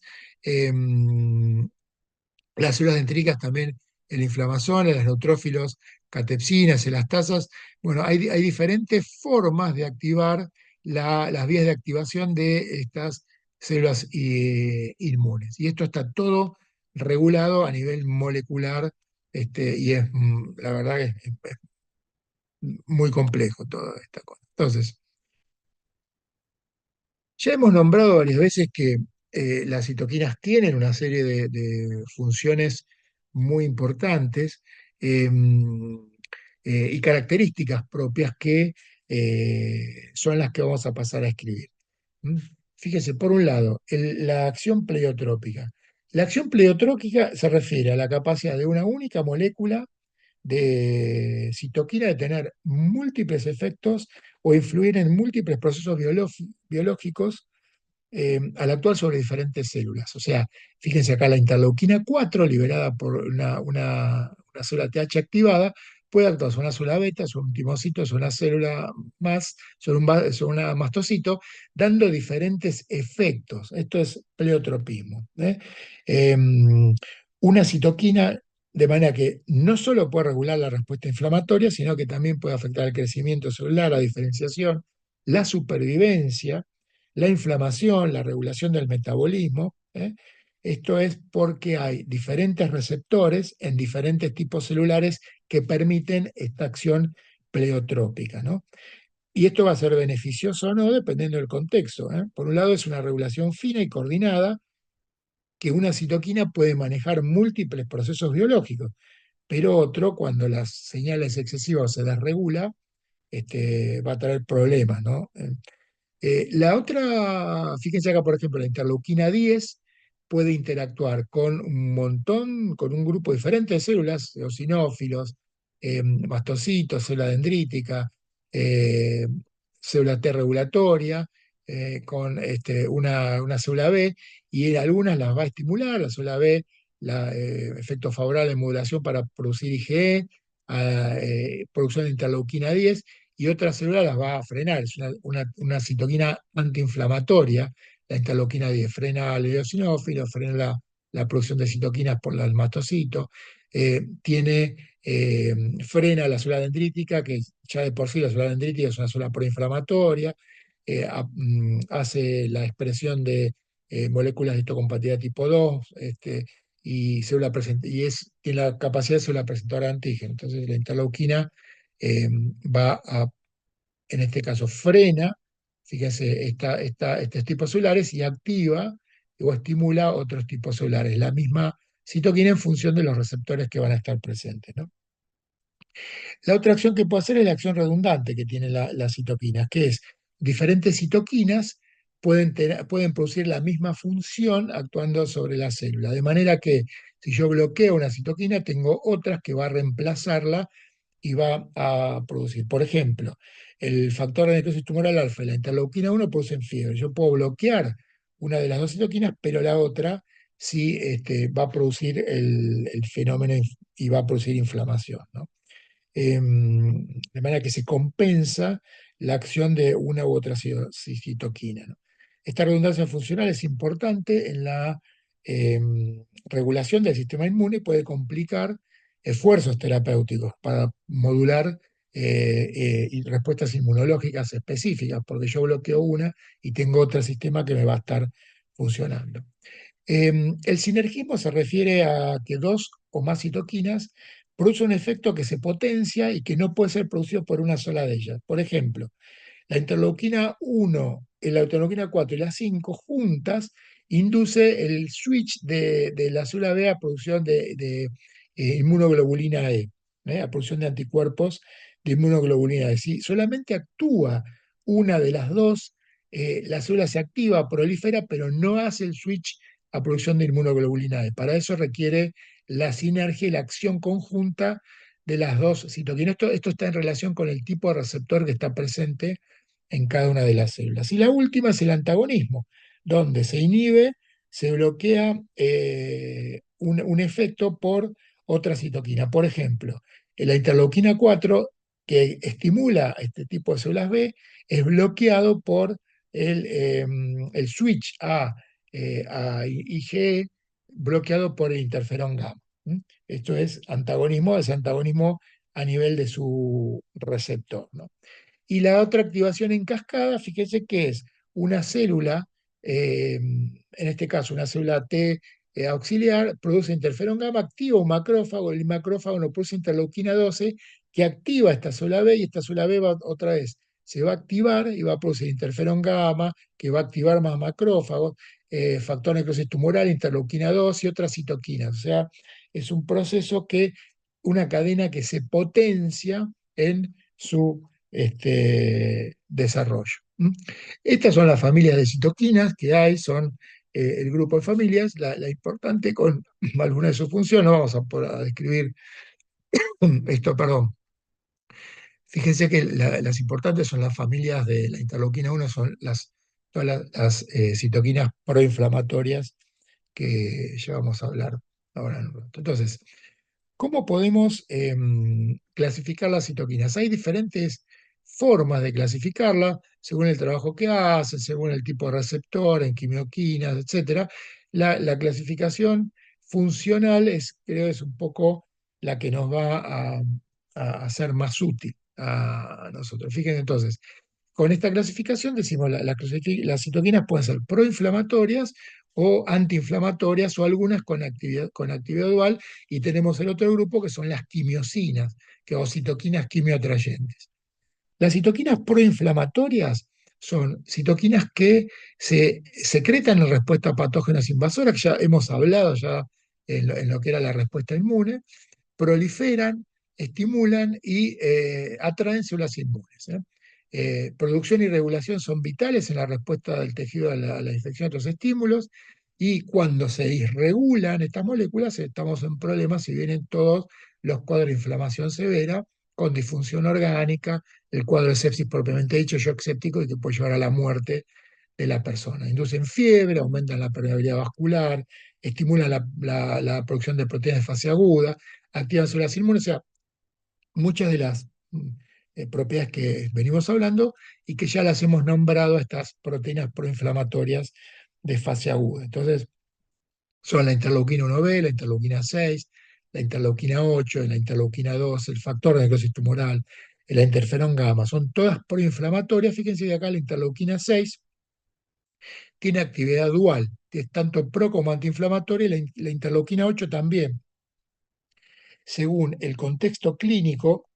Las células dendríticas también en la inflamación, en los neutrófilos, catepsinas, elastasas. Bueno, hay diferentes formas de activar las vías de activación de estas células inmunes. Y esto está todo regulado a nivel molecular, y es, la verdad que es muy complejo toda esta cosa. Entonces, ya hemos nombrado varias veces que las citoquinas tienen una serie de funciones muy importantes, eh, y características propias que son las que vamos a pasar a escribir. ¿Mm? Fíjese, por un lado, la acción pleiotrópica. La acción pleiotrópica se refiere a la capacidad de una única molécula de citoquina de tener múltiples efectos o influir en múltiples procesos biológicos al actuar sobre diferentes células. O sea, fíjense acá la interleuquina 4, liberada por una célula TH activada, puede actuar sobre una célula beta, sobre un timocito, sobre una célula más, sobre una mastocito, dando diferentes efectos. Esto es pleiotropismo. Una citoquina, de manera que no solo puede regular la respuesta inflamatoria, sino que también puede afectar el crecimiento celular, la diferenciación, la supervivencia, la inflamación, la regulación del metabolismo. Esto es porque hay diferentes receptores en diferentes tipos celulares que permiten esta acción pleiotrópica, ¿no? Y esto va a ser beneficioso o no dependiendo del contexto, ¿eh? Por un lado es una regulación fina y coordinada que una citoquina puede manejar múltiples procesos biológicos, pero otro, cuando las señales excesivas se desregula, va a traer problemas, ¿no? La otra, fíjense acá, por ejemplo, la interleuquina 10 puede interactuar con un montón, con un grupo diferente de células, eosinófilos, mastocitos, célula dendrítica, eh, célula T regulatoria, con una célula B, y en algunas las va a estimular, la célula B, efecto favorable de modulación para producir IgE, producción de interleuquina 10, y otras células las va a frenar. Es una citoquina antiinflamatoria, la interleuquina 10, frena al eosinófilo, frena la producción de citoquinas por el mastocito, frena la célula dendrítica, que ya de por sí la célula dendrítica es una célula proinflamatoria, hace la expresión de moléculas de histocompatibilidad tipo 2, tiene la capacidad de célula presentadora de antígeno. Entonces la interleuquina eh, va a, en este caso, frena, fíjense, estos tipos celulares y activa o estimula otros tipos celulares. La misma citoquina en función de los receptores que van a estar presentes, ¿no? La otra acción que puede hacer es la acción redundante que tiene las citoquinas, que es diferentes citoquinas pueden producir la misma función actuando sobre la célula. De manera que si yo bloqueo una citoquina, tengo otras que va a reemplazarla y va a producir. Por ejemplo, el factor de necrosis tumoral alfa y la interleuquina 1 producen fiebre. Yo puedo bloquear una de las dos citoquinas, pero la otra sí va a producir el fenómeno y va a producir inflamación, ¿no? De manera que se compensa la acción de una u otra citoquina, ¿no? Esta redundancia funcional es importante en la regulación del sistema inmune y puede complicar esfuerzos terapéuticos para modular y respuestas inmunológicas específicas, porque yo bloqueo una y tengo otro sistema que me va a estar funcionando. El sinergismo se refiere a que dos o más citoquinas producen un efecto que se potencia y que no puede ser producido por una sola de ellas. Por ejemplo, la interleuquina 1, la interleuquina 4 y la 5 juntas induce el switch de la célula B a producción de inmunoglobulina E, a producción de anticuerpos de inmunoglobulina E. Si solamente actúa una de las dos, la célula se activa, prolifera, pero no hace el switch a producción de inmunoglobulina E. Para eso requiere la sinergia y la acción conjunta de las dos citoquinas. Esto está en relación con el tipo de receptor que está presente en cada una de las células. Y la última es el antagonismo, donde se inhibe, se bloquea un efecto por otra citoquina. Por ejemplo, la interleuquina 4, que estimula este tipo de células B, es bloqueado por el switch a IgE, bloqueado por el interferón gamma. Esto es antagonismo a nivel de su receptor, ¿no? Y la otra activación en cascada, fíjese que es una célula, en este caso una célula T auxiliar, produce interferón gamma, activa un macrófago, el macrófago no produce interleuquina 12, que activa esta célula B, y esta célula B otra vez se va a activar y va a producir interferón gamma, que va a activar más macrófagos, factor de necrosis tumoral, interleuquina 2 y otras citoquinas. O sea, es un proceso una cadena que se potencia en su desarrollo. Estas son las familias de citoquinas que hay, son el grupo de familias. La importante con alguna de sus funciones, no vamos a describir esto, perdón. Fíjense que las importantes son las familias de la interleuquina 1, son las todas las citoquinas proinflamatorias que ya vamos a hablar ahora en un rato. Entonces, ¿cómo podemos clasificar las citoquinas? Hay diferentes formas de clasificarla, según el trabajo que hacen, según el tipo de receptor, en quimioquinas, etcétera. La clasificación funcional creo, es un poco la que nos va a ser más útil a nosotros. Fíjense entonces, con esta clasificación decimos las citoquinas pueden ser proinflamatorias o antiinflamatorias o algunas con actividad dual, y tenemos el otro grupo que son las quimiosinas, o citoquinas quimioatrayentes. Las citoquinas proinflamatorias son citoquinas que se secretan en respuesta a patógenos invasores, que ya hemos hablado ya en lo que era la respuesta inmune, proliferan, estimulan y atraen células inmunes. Producción y regulación son vitales en la respuesta del tejido a la infección de otros estímulos, y cuando se disregulan estas moléculas estamos en problemas si vienen todos los cuadros de inflamación severa con disfunción orgánica, el cuadro de sepsis propiamente dicho, shock séptico, y que puede llevar a la muerte de la persona. Inducen fiebre, aumentan la permeabilidad vascular, estimulan la producción de proteínas de fase aguda, activan células inmunes, o sea, muchas de las propiedades que venimos hablando y que ya las hemos nombrado, estas proteínas proinflamatorias de fase aguda. Entonces, son la interleuquina 1B, la interleuquina 6, la interleuquina 8, la interleuquina 2, el factor de necrosis tumoral, la interferón gamma, son todas proinflamatorias. Fíjense que acá la interleuquina 6 tiene actividad dual, que es tanto pro como antiinflamatoria, y la interleuquina 8 también. Según el contexto clínico,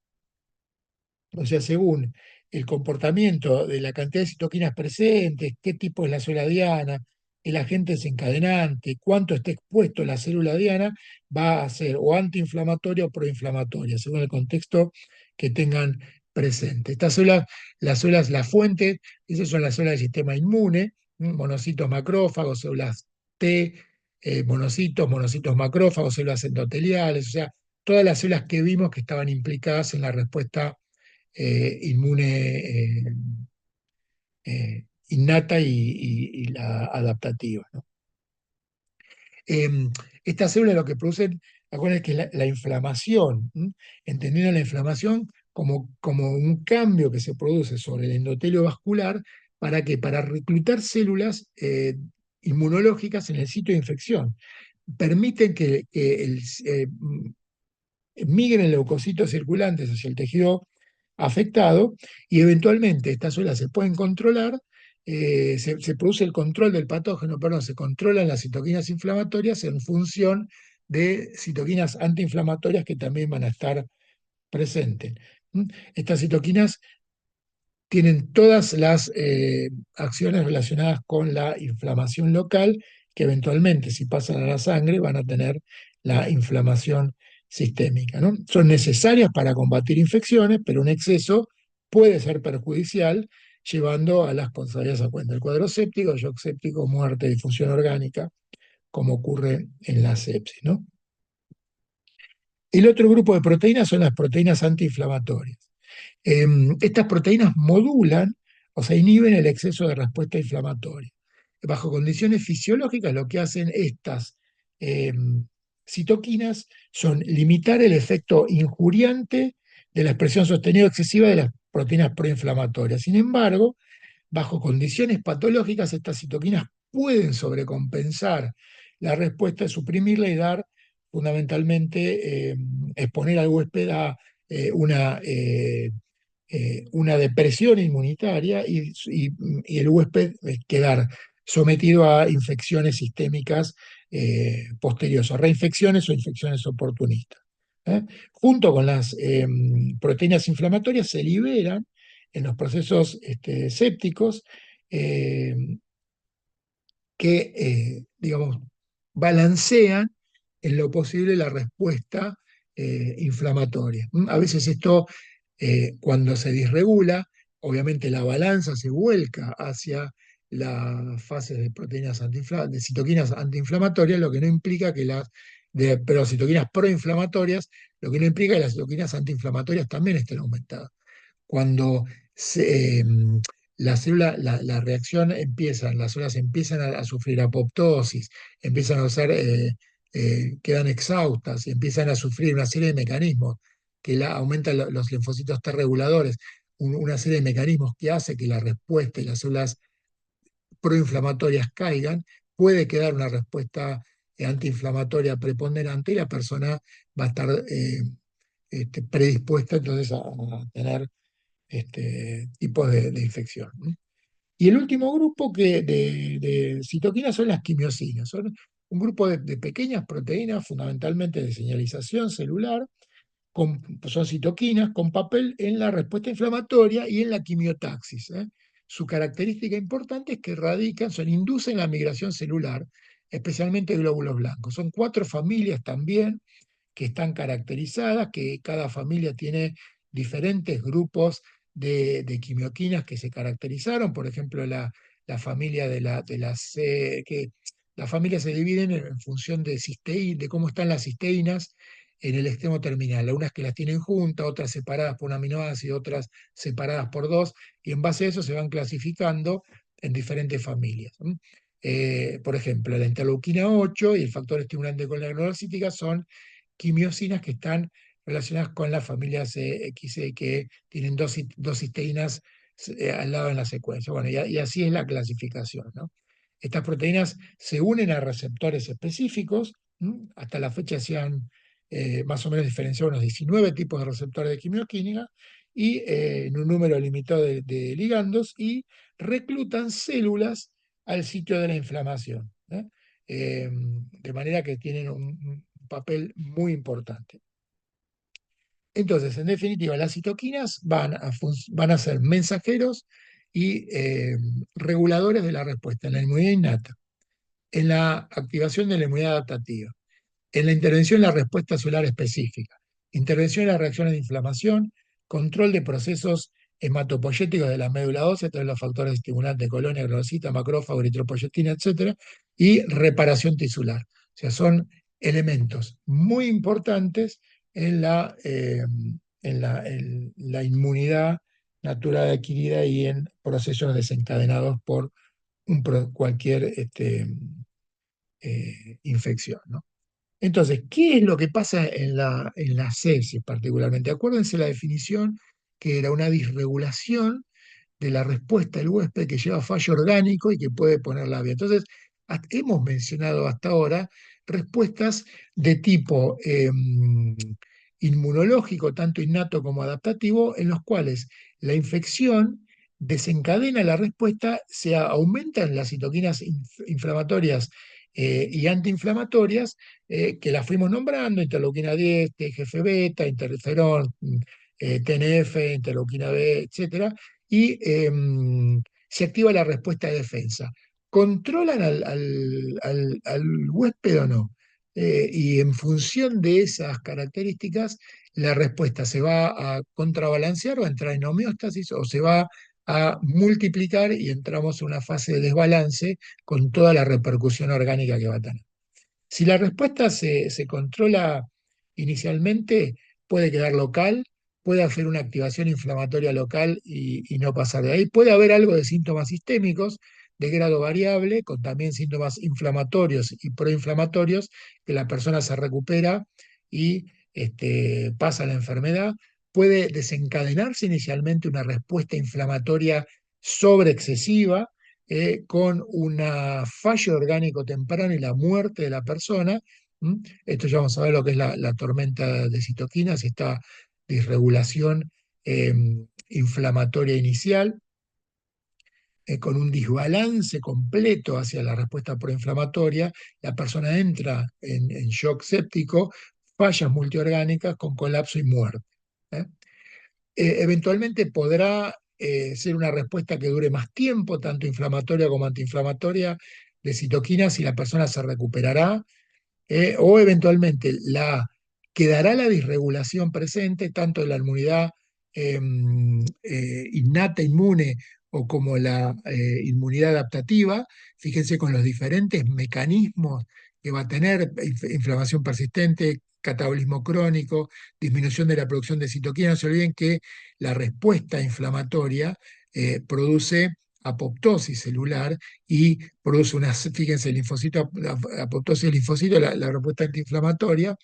o sea, según el comportamiento de la cantidad de citoquinas presentes, qué tipo es la célula diana, el agente desencadenante, cuánto está expuesto la célula diana, va a ser o antiinflamatoria o proinflamatoria, según el contexto que tengan presente. Estas células, las células, la fuente, esas son las células del sistema inmune, monocitos macrófagos, células T, monocitos macrófagos, células endoteliales, o sea, todas las células que vimos que estaban implicadas en la respuesta inmune innata y la adaptativa, ¿no? Estas células lo que producen, acuérdense que es la inflamación, entendiendo la inflamación como un cambio que se produce sobre el endotelio vascular, ¿para qué? Para reclutar células inmunológicas en el sitio de infección. Permiten que migren leucocitos circulantes hacia el tejido afectado, y eventualmente estas células se pueden controlar, se produce el control del patógeno, perdón, se controlan las citoquinas inflamatorias en función de citoquinas antiinflamatorias que también van a estar presentes. Estas citoquinas tienen todas las acciones relacionadas con la inflamación local, que eventualmente, si pasan a la sangre, van a tener la inflamación sistémica, ¿no? Son necesarias para combatir infecciones, pero un exceso puede ser perjudicial, llevando a las consecuencias a cuenta. El cuadro séptico, shock séptico, muerte, disfunción orgánica, como ocurre en la sepsis, ¿no? El otro grupo de proteínas son las proteínas antiinflamatorias. Estas proteínas modulan, o sea, inhiben el exceso de respuesta inflamatoria. Bajo condiciones fisiológicas, lo que hacen estas eh, citoquinas son limitar el efecto injuriante de la expresión sostenida excesiva de las proteínas proinflamatorias. Sin embargo, bajo condiciones patológicas, estas citoquinas pueden sobrecompensar la respuesta, suprimirla y dar fundamentalmente, exponer al huésped a eh, una, eh, una depresión inmunitaria, y el huésped quedar sometido a infecciones sistémicas posteriores, o reinfecciones o infecciones oportunistas. ¿Eh? Junto con las proteínas inflamatorias se liberan en los procesos sépticos, eh, que, digamos, balancean en lo posible la respuesta inflamatoria. A veces esto, cuando se disregula, obviamente la balanza se vuelca hacia las fases de proteínas de citoquinas antiinflamatorias, lo que no implica que pero citoquinas proinflamatorias, lo que no implica que las citoquinas antiinflamatorias también estén aumentadas. Cuando se, la reacción empieza, las células empiezan a sufrir apoptosis, empiezan a ser, quedan exhaustas, empiezan a sufrir una serie de mecanismos que aumentan los linfocitos T reguladores, una serie de mecanismos que hace que la respuesta y las células proinflamatorias caigan, puede quedar una respuesta antiinflamatoria preponderante y la persona va a estar predispuesta entonces a tener tipos de infección. ¿No? Y el último grupo de citoquinas son las quimiosinas. Son un grupo de pequeñas proteínas, fundamentalmente de señalización celular, son citoquinas con papel en la respuesta inflamatoria y en la quimiotaxis. ¿Eh? Su característica importante es que inducen la migración celular, especialmente glóbulos blancos. Son 4 familias también que están caracterizadas, que cada familia tiene diferentes grupos de quimioquinas que se caracterizaron. Por ejemplo, la familia de las que las familias se dividen en función de cómo están las cisteínas en el extremo terminal. Unas que las tienen juntas, otras separadas por un aminoácido, otras separadas por dos, y en base a eso se van clasificando en diferentes familias. Por ejemplo, la interleuquina 8 y el factor estimulante con la granulocítica son quimiosinas que están relacionadas con las familias XE que tienen dos cisteínas al lado en la secuencia. Bueno, y así es la clasificación, ¿no? Estas proteínas se unen a receptores específicos. Hasta la fecha se han más o menos diferenciado unos 19 tipos de receptores de quimioquímica y en un número limitado de ligandos y reclutan células al sitio de la inflamación. De manera que tienen un papel muy importante. Entonces, en definitiva, las citoquinas van a ser mensajeros y reguladores de la respuesta en la inmunidad innata, en la activación de la inmunidad adaptativa, en la intervención en la respuesta celular específica, intervención en las reacciones de inflamación, control de procesos hematopoyéticos de la médula ósea, todos los factores estimulantes, colonia, granulocita, macrófago, eritropoyetina, etcétera, y reparación tisular. O sea, son elementos muy importantes en la inmunidad natural adquirida y en procesos desencadenados por cualquier infección, ¿no? Entonces, ¿qué es lo que pasa en la sepsis particularmente? Acuérdense la definición que era una disregulación de la respuesta del huésped que lleva fallo orgánico y que puede poner la vía. Entonces, hemos mencionado hasta ahora respuestas de tipo inmunológico, tanto innato como adaptativo, en los cuales la infección desencadena la respuesta, se aumentan las citoquinas inflamatorias y antiinflamatorias, que las fuimos nombrando: interleuquina 10, TGF-beta, interferón, TNF, interleuquina B, etcétera, y se activa la respuesta de defensa. ¿Controlan al huésped o no? Y en función de esas características, la respuesta se va a contrabalancear o a entrar en homeostasis, o se va a multiplicar y entramos en una fase de desbalance con toda la repercusión orgánica que va a tener. Si la respuesta se controla inicialmente, puede quedar local, puede hacer una activación inflamatoria local y no pasar de ahí. Puede haber algo de síntomas sistémicos de grado variable, con también síntomas inflamatorios y proinflamatorios, que la persona se recupera y pasa la enfermedad. Puede desencadenarse inicialmente una respuesta inflamatoria sobreexcesiva, con un fallo orgánico temprano y la muerte de la persona. Esto ya vamos a ver lo que es la tormenta de citoquinas, esta disregulación eh, inflamatoria inicial, con un desbalance completo hacia la respuesta proinflamatoria. La persona entra en shock séptico, fallas multiorgánicas con colapso y muerte. ¿Eh? Eventualmente podrá ser una respuesta que dure más tiempo, tanto inflamatoria como antiinflamatoria, de citoquinas, y la persona se recuperará, o eventualmente quedará la disregulación presente, tanto de la inmunidad innata inmune o como la inmunidad adaptativa. Fíjense con los diferentes mecanismos que va a tener: inflamación persistente, catabolismo crónico, disminución de la producción de citoquinas. No se olviden que la respuesta inflamatoria produce apoptosis celular y produce fíjense, el linfocito, la apoptosis del linfocito, la respuesta antiinflamatoria,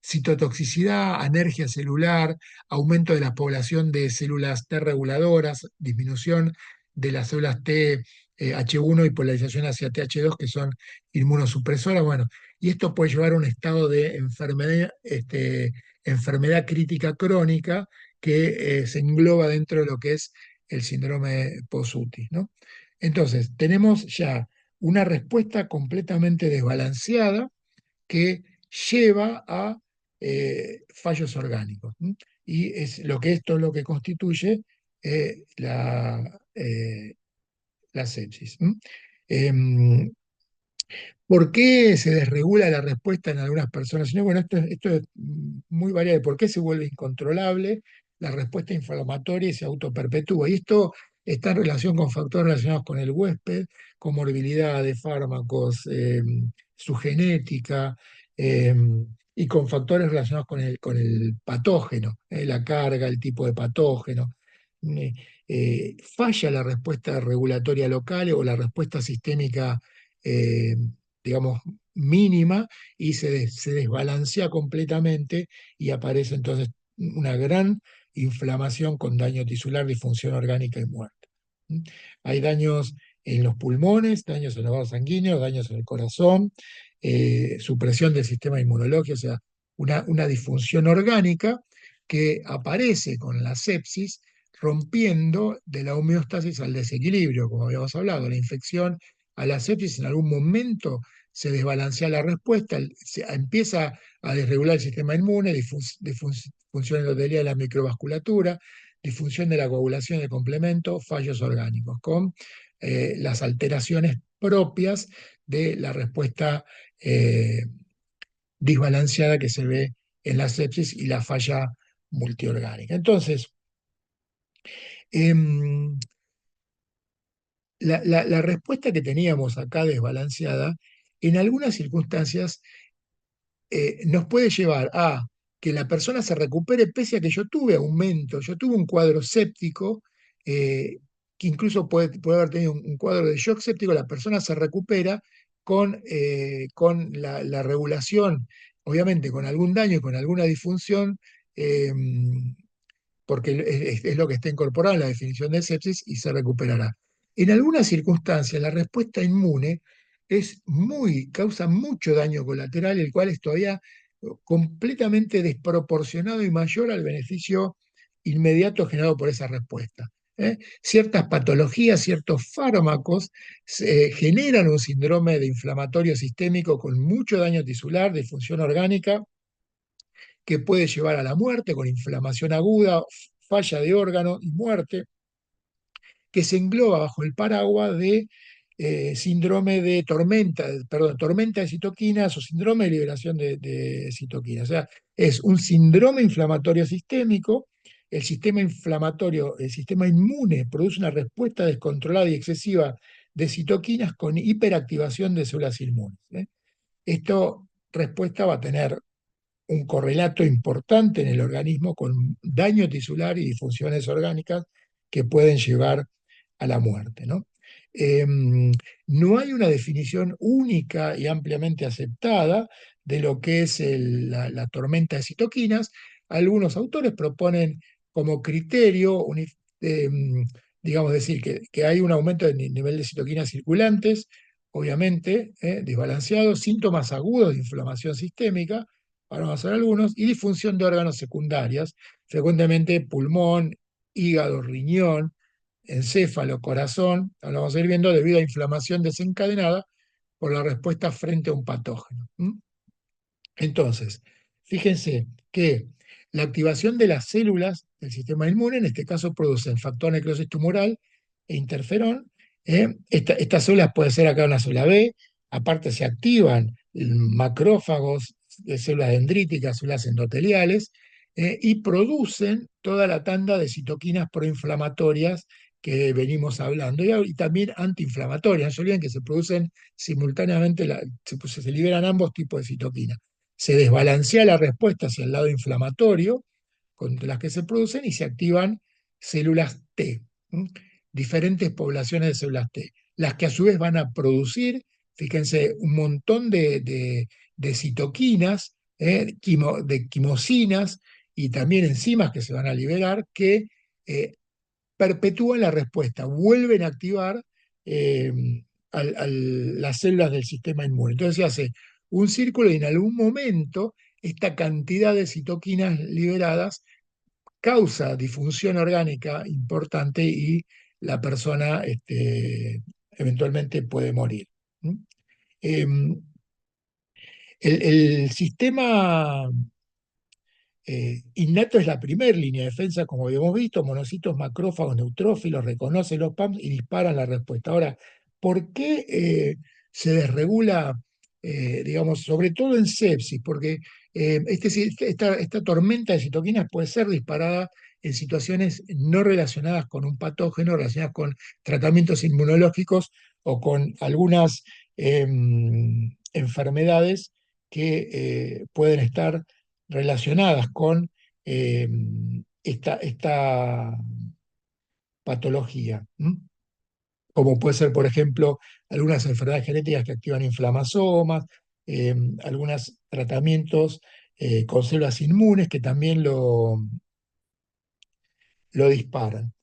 citotoxicidad, anergia celular, aumento de la población de células T reguladoras, disminución de las células T H1 y polarización hacia TH2 que son inmunosupresoras. Bueno, y esto puede llevar a un estado de enfermedad crítica crónica que se engloba dentro de lo que es el síndrome post-UTI, ¿no? Entonces, tenemos ya una respuesta completamente desbalanceada que lleva a fallos orgánicos. ¿M? Y es lo que esto es lo que constituye eh, la, eh, la sepsis. ¿M? Em, ¿Por qué se desregula la respuesta en algunas personas? No, bueno, esto es muy variable. ¿Por qué se vuelve incontrolable la respuesta inflamatoria y se autoperpetúa? Y esto está en relación con factores relacionados con el huésped, comorbilidades, fármacos, su genética, eh, y con factores relacionados con el patógeno, la carga, el tipo de patógeno. Eh, Falla la respuesta regulatoria local o la respuesta sistémica eh, digamos, mínima y se desbalancea completamente y aparece entonces una gran inflamación con daño tisular, disfunción orgánica y muerte. ¿Mm? Hay daños en los pulmones, daños en los vasos sanguíneos, daños en el corazón, supresión del sistema inmunológico, o sea, una disfunción orgánica que aparece con la sepsis rompiendo de la homeostasis al desequilibrio, como habíamos hablado, la infección a la sepsis en algún momento se desbalancea la respuesta, se empieza a desregular el sistema inmune, disfunción endotelía de la microvasculatura, disfunción de la coagulación de complemento, fallos orgánicos, con las alteraciones propias de la respuesta eh, disbalanceada que se ve en la sepsis y la falla multiorgánica. Entonces, em, la respuesta que teníamos acá desbalanceada, en algunas circunstancias nos puede llevar a que la persona se recupere pese a que yo tuve aumento, yo tuve un cuadro séptico, que incluso puede haber tenido un cuadro de shock séptico, la persona se recupera con la regulación, obviamente con algún daño y con alguna disfunción, eh, porque es lo que está incorporado en la definición de sepsis y se recuperará. En algunas circunstancias, la respuesta inmune causa mucho daño colateral, el cual es todavía completamente desproporcionado y mayor al beneficio inmediato generado por esa respuesta. Ciertas patologías, ciertos fármacos generan un síndrome de inflamatorio sistémico con mucho daño tisular, disfunción orgánica, que puede llevar a la muerte con inflamación aguda, falla de órgano y muerte, que se engloba bajo el paraguas de síndrome de tormenta de citoquinas o síndrome de liberación de citoquinas. O sea, es un síndrome inflamatorio sistémico. El sistema inflamatorio, el sistema inmune produce una respuesta descontrolada y excesiva de citoquinas con hiperactivación de células inmunes. Esta respuesta va a tener un correlato importante en el organismo con daño tisular y disfunciones orgánicas que pueden llevar a la muerte, ¿no? No hay una definición única y ampliamente aceptada de lo que es la tormenta de citoquinas. Algunos autores proponen como criterio, digamos, decir que hay un aumento del nivel de citoquinas circulantes, obviamente, desbalanceado, síntomas agudos de inflamación sistémica, ahora vamos a ver algunos, y disfunción de órganos secundarias, frecuentemente pulmón, hígado, riñón, encéfalo, corazón, ahora vamos a ir viendo debido a inflamación desencadenada por la respuesta frente a un patógeno. Entonces, fíjense que la activación de las células del sistema inmune, en este caso, producen factor necrosis tumoral e interferón. Estas células pueden ser acá una célula B, aparte se activan macrófagos, células dendríticas, células endoteliales, y producen toda la tanda de citoquinas proinflamatorias que venimos hablando, y también antiinflamatorias. No se olviden que se producen simultáneamente, se liberan ambos tipos de citoquinas. Se desbalancea la respuesta hacia el lado inflamatorio, con las que se producen, y se activan células T. diferentes poblaciones de células T, las que a su vez van a producir, fíjense, un montón de citoquinas, de quimosinas y también enzimas que se van a liberar que perpetúan la respuesta, vuelven a activar eh, las células del sistema inmune. Entonces se hace un círculo y en algún momento esta cantidad de citoquinas liberadas causa disfunción orgánica importante y la persona eventualmente puede morir. ¿Mm? Em, el sistema innato es la primera línea de defensa, como habíamos visto, monocitos, macrófagos, neutrófilos, reconocen los PAMs y disparan la respuesta. Ahora, ¿por qué se desregula, digamos, sobre todo en sepsis? Porque esta tormenta de citoquinas puede ser disparada en situaciones no relacionadas con un patógeno, relacionadas con tratamientos inmunológicos o con algunas enfermedades que pueden estar relacionadas con eh, esta patología. ¿M? Como puede ser, por ejemplo, algunas enfermedades genéticas que activan inflamasomas, algunos tratamientos con células inmunes que también lo disparan.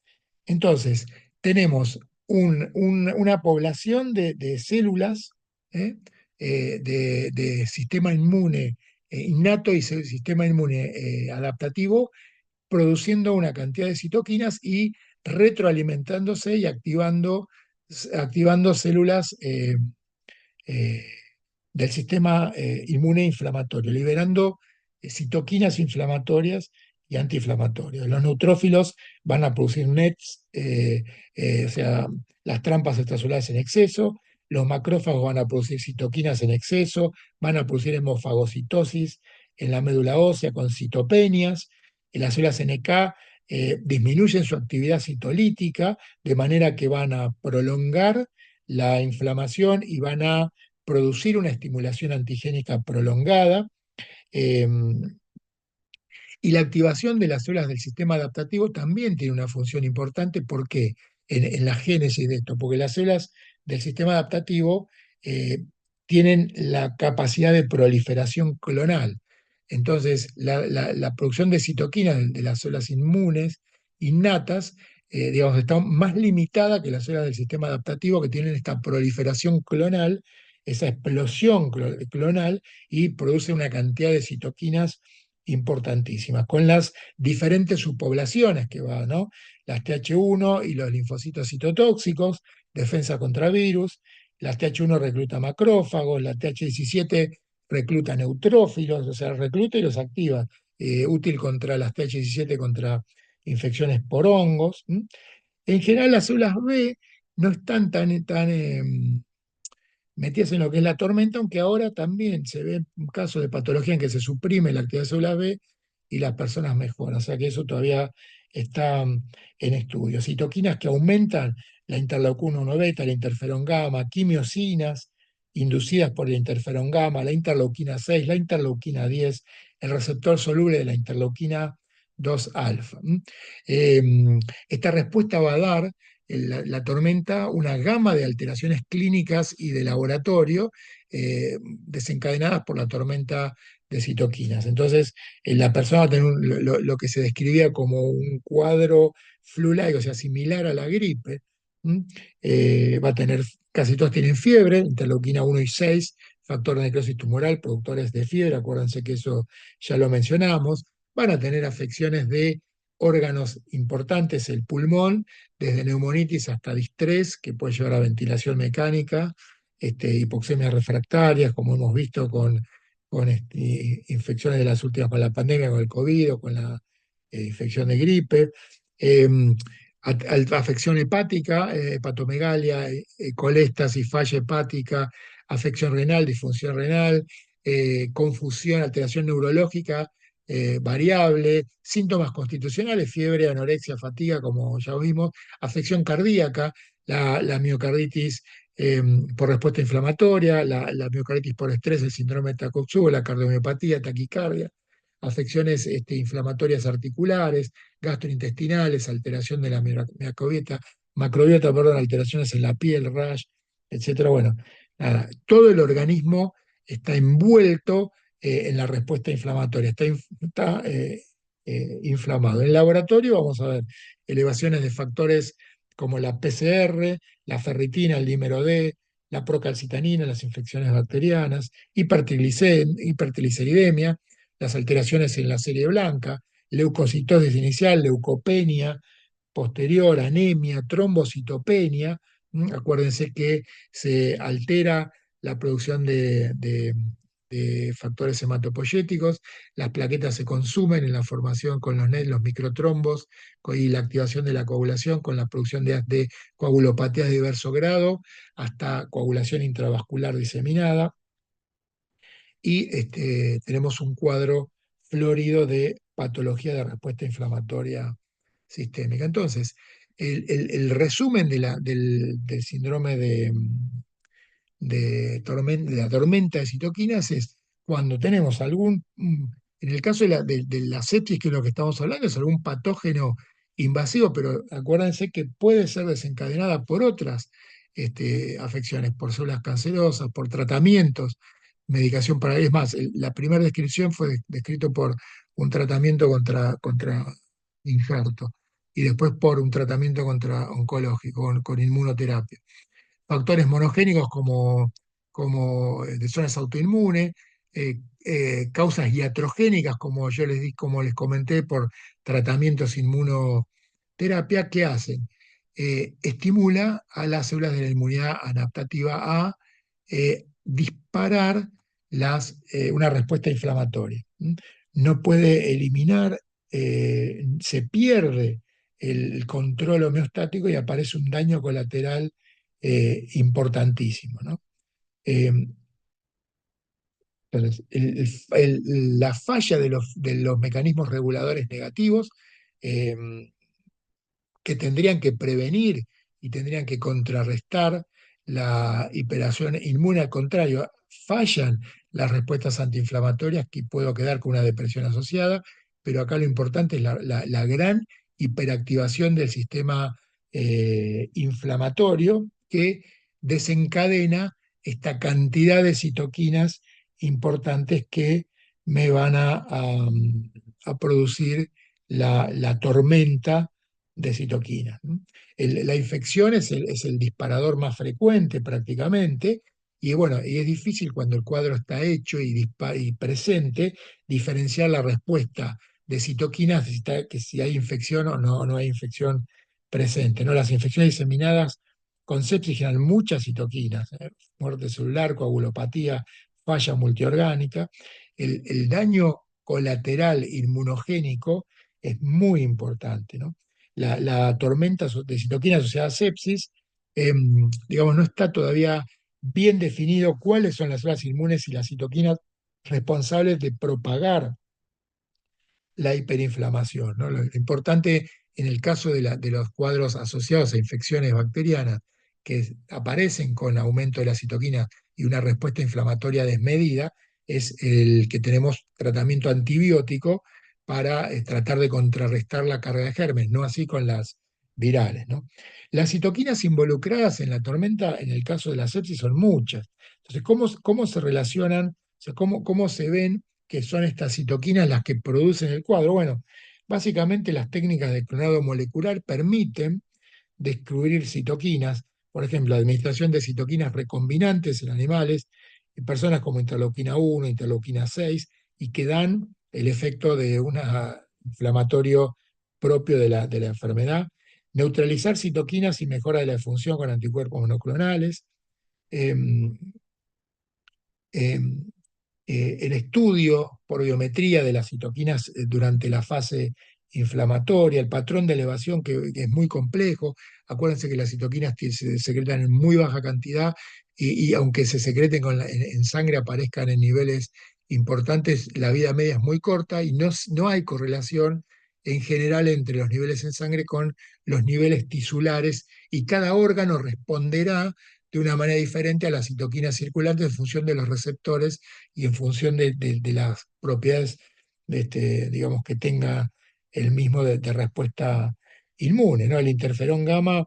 Entonces, tenemos una población de células ¿eh? De sistema inmune innato y sistema inmune adaptativo, produciendo una cantidad de citoquinas y retroalimentándose y activando células eh, del sistema inmune inflamatorio, liberando citoquinas inflamatorias y antiinflamatorias. Los neutrófilos van a producir NETs, o sea, las trampas extracelares en exceso, los macrófagos van a producir citoquinas en exceso, van a producir hemofagocitosis en la médula ósea con citopenias, y las células NK disminuyen su actividad citolítica, de manera que van a prolongar la inflamación y van a producir una estimulación antigénica prolongada, eh, y la activación de las células del sistema adaptativo también tiene una función importante. ¿Por qué? En la génesis de esto, porque las células del sistema adaptativo eh, tienen la capacidad de proliferación clonal. Entonces, la producción de citoquinas de las células inmunes innatas, digamos, está más limitada que las células del sistema adaptativo que tienen esta proliferación clonal, esa explosión clonal y produce una cantidad de citoquinas importantísimas, con las diferentes subpoblaciones que van, ¿no? Las TH1 y los linfocitos citotóxicos, defensa contra virus, las TH1 recluta macrófagos, la TH17 recluta neutrófilos, o sea, recluta y los activa, útil contra las TH17 contra infecciones por hongos. ¿M? En general las células B no están tan metidas en lo que es la tormenta, aunque ahora también se ve un caso de patología en que se suprime la actividad de células B y las personas mejoran, o sea que eso todavía está en estudio. Citoquinas que aumentan la interleucina 1 beta, la interferón gamma, quimiosinas inducidas por el interferón gamma, la interleuquina 6, la interleuquina 10, el receptor soluble de la interleuquina 2 alfa. Esta respuesta va a dar la tormenta una gama de alteraciones clínicas y de laboratorio desencadenadas por la tormenta de citoquinas. Entonces, la persona va a tener lo que se describía como un cuadro flu-like, o sea, similar a la gripe. ¿M? Va a tener, casi todos tienen fiebre, interleuquina 1 y 6, factor de necrosis tumoral, productores de fiebre, acuérdense que eso ya lo mencionamos. Van a tener afecciones de órganos importantes, el pulmón, desde neumonitis hasta distrés, que puede llevar a ventilación mecánica, hipoxemias refractarias, como hemos visto con infecciones de las últimas, con la pandemia, con el COVID o con la infección de gripe. Eh, Afección hepática, hepatomegalia, coléstasis, falla hepática, afección renal, disfunción renal, confusión, alteración neurológica, variable, síntomas constitucionales, fiebre, anorexia, fatiga, como ya vimos, afección cardíaca, la miocarditis por respuesta inflamatoria, la miocarditis por estrés, el síndrome de Takotsubo, la cardiomiopatía, taquicardia, afecciones inflamatorias articulares, gastrointestinales, alteración de la microbiota macrobiota, perdón, alteraciones en la piel, rash, etcétera. Bueno, nada, todo el organismo está envuelto en la respuesta inflamatoria, está inflamado. En el laboratorio vamos a ver elevaciones de factores como la PCR, la ferritina, el dímero D, la procalcitanina, las infecciones bacterianas, hipertrigliceridemia, las alteraciones en la serie blanca, leucocitosis inicial, leucopenia posterior, anemia, trombocitopenia. Acuérdense que se altera la producción de factores hematopoyéticos, las plaquetas se consumen en la formación con los microtrombos y la activación de la coagulación con la producción de coagulopatías de diverso grado hasta coagulación intravascular diseminada y tenemos un cuadro florido de patología de respuesta inflamatoria sistémica. Entonces, el resumen del síndrome de la tormenta de citoquinas es cuando tenemos en el caso de la sepsis, que es lo que estamos hablando, es algún patógeno invasivo, pero acuérdense que puede ser desencadenada por otras afecciones, por células cancerosas, por tratamientos, medicación para... Es más, la primera descripción fue descrito por un tratamiento contra infarto y después por un tratamiento contra oncológico, con inmunoterapia factores monogénicos como de zonas autoinmunes, causas iatrogénicas, como como les comenté, por tratamientos inmunoterapia, ¿qué hacen? Estimula a las células de la inmunidad adaptativa a disparar una respuesta inflamatoria. No puede eliminar, se pierde el control homeostático y aparece un daño colateral importantísimo, ¿no? Eh, entonces, la falla de los mecanismos reguladores negativos eh, que tendrían que prevenir y tendrían que contrarrestar la hiperacción inmune, al contrario, fallan las respuestas antiinflamatorias que puedo quedar con una depresión asociada, pero acá lo importante es la gran hiperactivación del sistema inflamatorio que desencadena esta cantidad de citoquinas importantes que me van a producir la tormenta de citoquinas. ¿No? La infección es el disparador más frecuente prácticamente, y bueno, y es difícil cuando el cuadro está hecho y presente diferenciar la respuesta de citoquinas, que si hay infección o no hay infección presente. ¿No? Las infecciones diseminadas con sepsis generan muchas citoquinas, muerte celular, coagulopatía, falla multiorgánica. El daño colateral inmunogénico es muy importante, ¿no? La tormenta de citoquina asociada a sepsis, digamos, no está todavía bien definido cuáles son las células inmunes y las citoquinas responsables de propagar la hiperinflamación, ¿no? Lo importante en el caso de los cuadros asociados a infecciones bacterianas que aparecen con aumento de la citoquina y una respuesta inflamatoria desmedida, es el que tenemos tratamiento antibiótico para tratar de contrarrestar la carga de germes, no así con las virales, ¿no? Las citoquinas involucradas en la tormenta, en el caso de la sepsis, son muchas. Entonces, ¿cómo se relacionan? O sea, ¿cómo se ven que son estas citoquinas las que producen el cuadro? Bueno, básicamente las técnicas de clonado molecular permiten descubrir citoquinas, por ejemplo, la administración de citoquinas recombinantes en animales, en personas como interleuquina 1, interleuquina 6, y que dan el efecto de un inflamatorio propio de la enfermedad, neutralizar citoquinas y mejora de la función con anticuerpos monoclonales, eh, eh, el estudio por biometría de las citoquinas durante la fase inflamatoria, el patrón de elevación que es muy complejo. Acuérdense que las citoquinas se secretan en muy baja cantidad y aunque se secreten en sangre aparezcan en niveles importantes, la vida media es muy corta y no hay correlación en general entre los niveles en sangre con los niveles tisulares y cada órgano responderá de una manera diferente a las citoquinas circulantes en función de los receptores y en función de las propiedades, digamos, que tenga el mismo de respuesta inmune, ¿no? El interferón gamma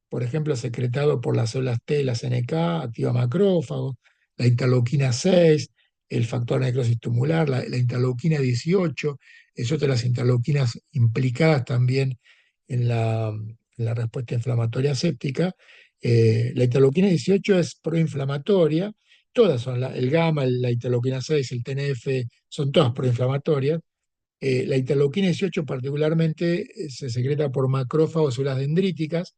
por ejemplo, secretado por las células T, las NK, activa macrófagos, la interleuquina 6, el factor necrosis tumular, la interleuquina 18, es otra de las interleuquinas implicadas también en la respuesta inflamatoria séptica. La interleuquina 18 es proinflamatoria, todas son, el gamma, la interleuquina 6, el TNF, son todas proinflamatorias. La interleuquina 18 particularmente se secreta por macrófagos, células dendríticas,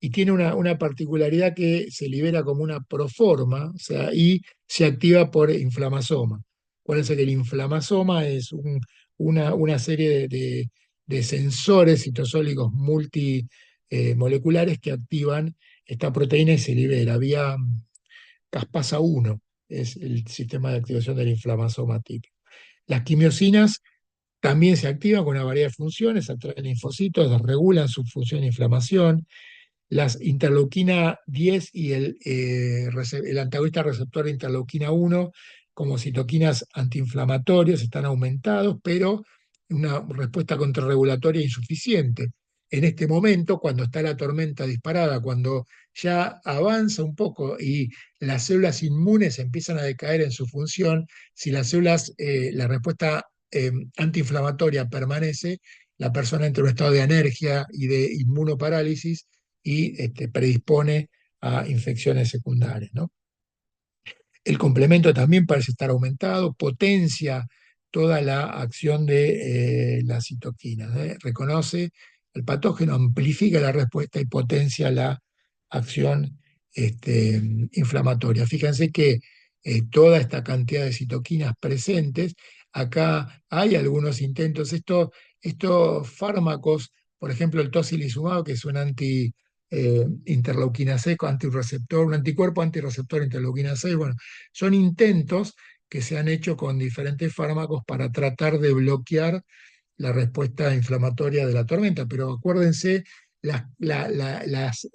y tiene una particularidad que se libera como una proforma, o sea, y se activa por inflamasoma. Acuérdense que el inflamasoma es una serie de sensores citosólicos multimoleculares que activan esta proteína y se libera vía caspasa 1, es el sistema de activación del inflamasoma típico. Las quimiosinas también se activan con una variedad de funciones, atraen linfocitos, regulan su función de inflamación. Las interleuquina 10 y el antagonista receptor de interleuquina 1 como citoquinas antiinflamatorias están aumentados, pero una respuesta contrarregulatoria insuficiente. En este momento, cuando está la tormenta disparada, cuando ya avanza un poco y las células inmunes empiezan a decaer en su función, si las células, la respuesta antiinflamatoria permanece, la persona entra en un estado de anergia y de inmunoparálisis y predispone a infecciones secundarias, ¿no? El complemento también parece estar aumentado, potencia toda la acción de las citoquinas, ¿eh? Reconoce el patógeno, amplifica la respuesta y potencia la acción inflamatoria. Fíjense que toda esta cantidad de citoquinas presentes, acá hay algunos intentos, estos fármacos, por ejemplo el tocilizumab, que es un interleuquina 6, antirreceptor, un anticuerpo antirreceptor interleuquina 6, bueno, son intentos que se han hecho con diferentes fármacos para tratar de bloquear la respuesta inflamatoria de la tormenta, pero acuérdense las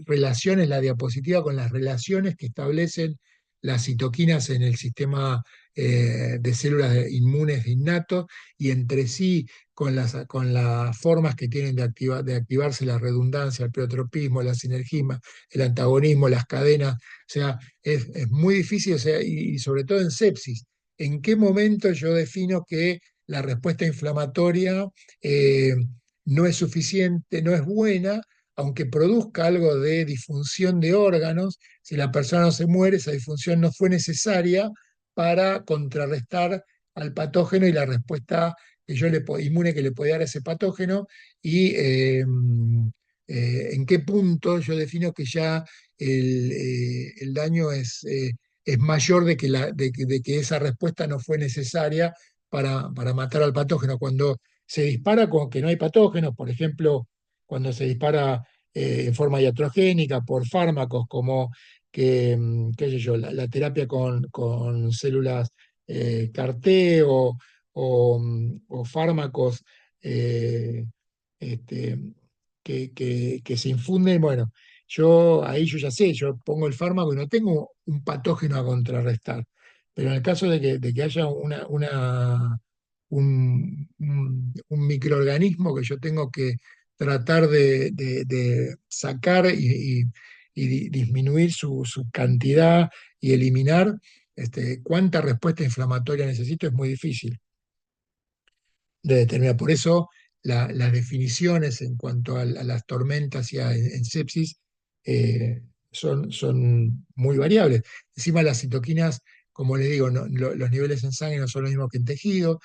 relaciones, la diapositiva con las relaciones que establecen las citoquinas en el sistema de células inmunes innatos y entre sí con las formas que tienen de activarse la redundancia, el pleiotropismo, la sinergismo, el antagonismo, las cadenas. O sea, es muy difícil, o sea, y sobre todo en sepsis. ¿En qué momento yo defino que la respuesta inflamatoria eh, no es suficiente, no es buena, aunque produzca algo de disfunción de órganos? Si la persona no se muere, esa disfunción no fue necesaria para contrarrestar al patógeno y la respuesta que inmune que le puede dar a ese patógeno, y en qué punto yo defino que ya el daño es mayor de que esa respuesta no fue necesaria para matar al patógeno. Cuando se dispara con que no hay patógenos, por ejemplo, cuando se dispara en forma iatrogénica por fármacos como qué sé yo, la terapia con células CAR-T o fármacos eh, este, que se infunden, bueno, ahí yo ya sé, yo pongo el fármaco y no tengo un patógeno a contrarrestar. Pero en el caso de que haya un microorganismo que yo tengo que tratar de sacar y disminuir su cantidad y eliminar, cuánta respuesta inflamatoria necesito es muy difícil de determinar. Por eso las definiciones en cuanto a las tormentas y en sepsis son muy variables. Encima las citoquinas, como les digo, los niveles en sangre no son los mismos que en tejido.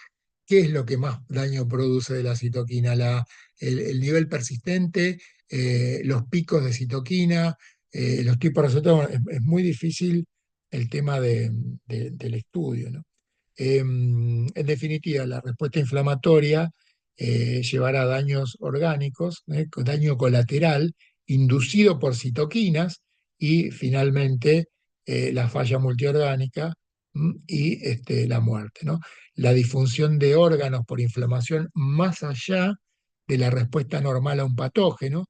¿Qué es lo que más daño produce de la citoquina? El nivel persistente, los picos de citoquina, los tipos de receptores. Es muy difícil el tema del estudio, ¿no? En definitiva, la respuesta inflamatoria llevará a daños orgánicos, con daño colateral inducido por citoquinas y finalmente la falla multiorgánica y la muerte, ¿no? La disfunción de órganos por inflamación más allá de la respuesta normal a un patógeno.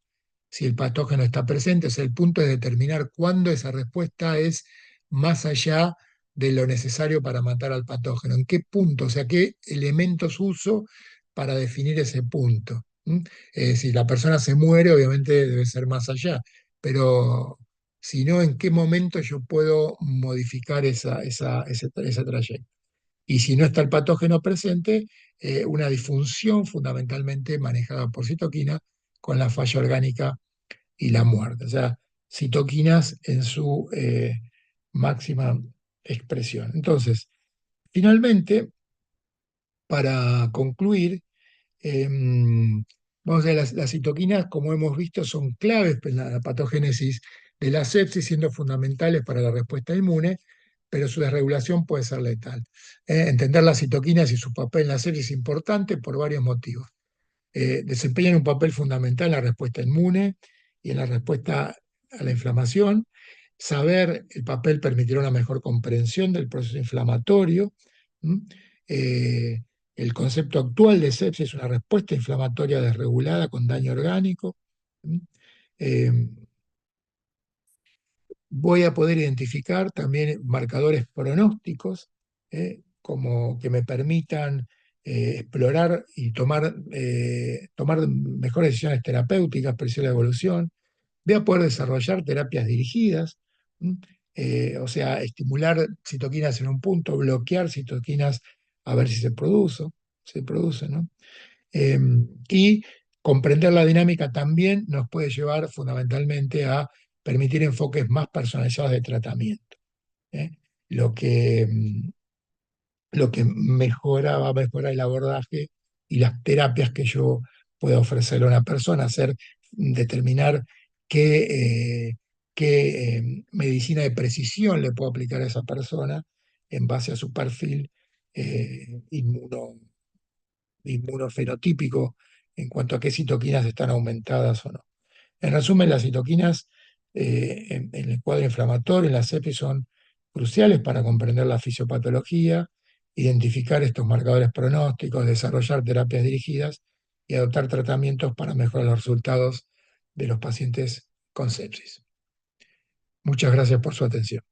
Si el patógeno está presente, o sea, el punto es determinar cuándo esa respuesta es más allá de lo necesario para matar al patógeno. ¿En qué punto? O sea, qué elementos uso para definir ese punto. Si la persona se muere, obviamente debe ser más allá. pero sino en qué momento yo puedo modificar ese trayecto. Y si no está el patógeno presente, una disfunción fundamentalmente manejada por citoquina con la falla orgánica y la muerte. O sea, citoquinas en su máxima expresión. Entonces, finalmente, para concluir, vamos a ver, las citoquinas, como hemos visto, son claves en la patogénesis de la sepsis, siendo fundamentales para la respuesta inmune, pero su desregulación puede ser letal. Entender las citoquinas y su papel en la sepsis es importante por varios motivos. Desempeñan un papel fundamental en la respuesta inmune y en la respuesta a la inflamación. Saber el papel permitirá una mejor comprensión del proceso inflamatorio. ¿M? Eh, el concepto actual de sepsis es una respuesta inflamatoria desregulada con daño orgánico. ¿M? Eh, Voy a poder identificar también marcadores pronósticos, como que me permitan explorar y tomar mejores decisiones terapéuticas, predecir la evolución. Voy a poder desarrollar terapias dirigidas, ¿m? O sea, estimular citoquinas en un punto, bloquear citoquinas a ver si se produce, ¿no? Eh, y comprender la dinámica también nos puede llevar fundamentalmente a permitir enfoques más personalizados de tratamiento, ¿eh? Lo que, lo que va a mejorar el abordaje y las terapias que yo pueda ofrecerle a una persona, determinar qué medicina de precisión le puedo aplicar a esa persona en base a su perfil inmunofenotípico en cuanto a qué citoquinas están aumentadas o no. En resumen, las citoquinas en el cuadro inflamatorio, en la sepsis, son cruciales para comprender la fisiopatología, identificar estos marcadores pronósticos, desarrollar terapias dirigidas y adoptar tratamientos para mejorar los resultados de los pacientes con sepsis. Muchas gracias por su atención.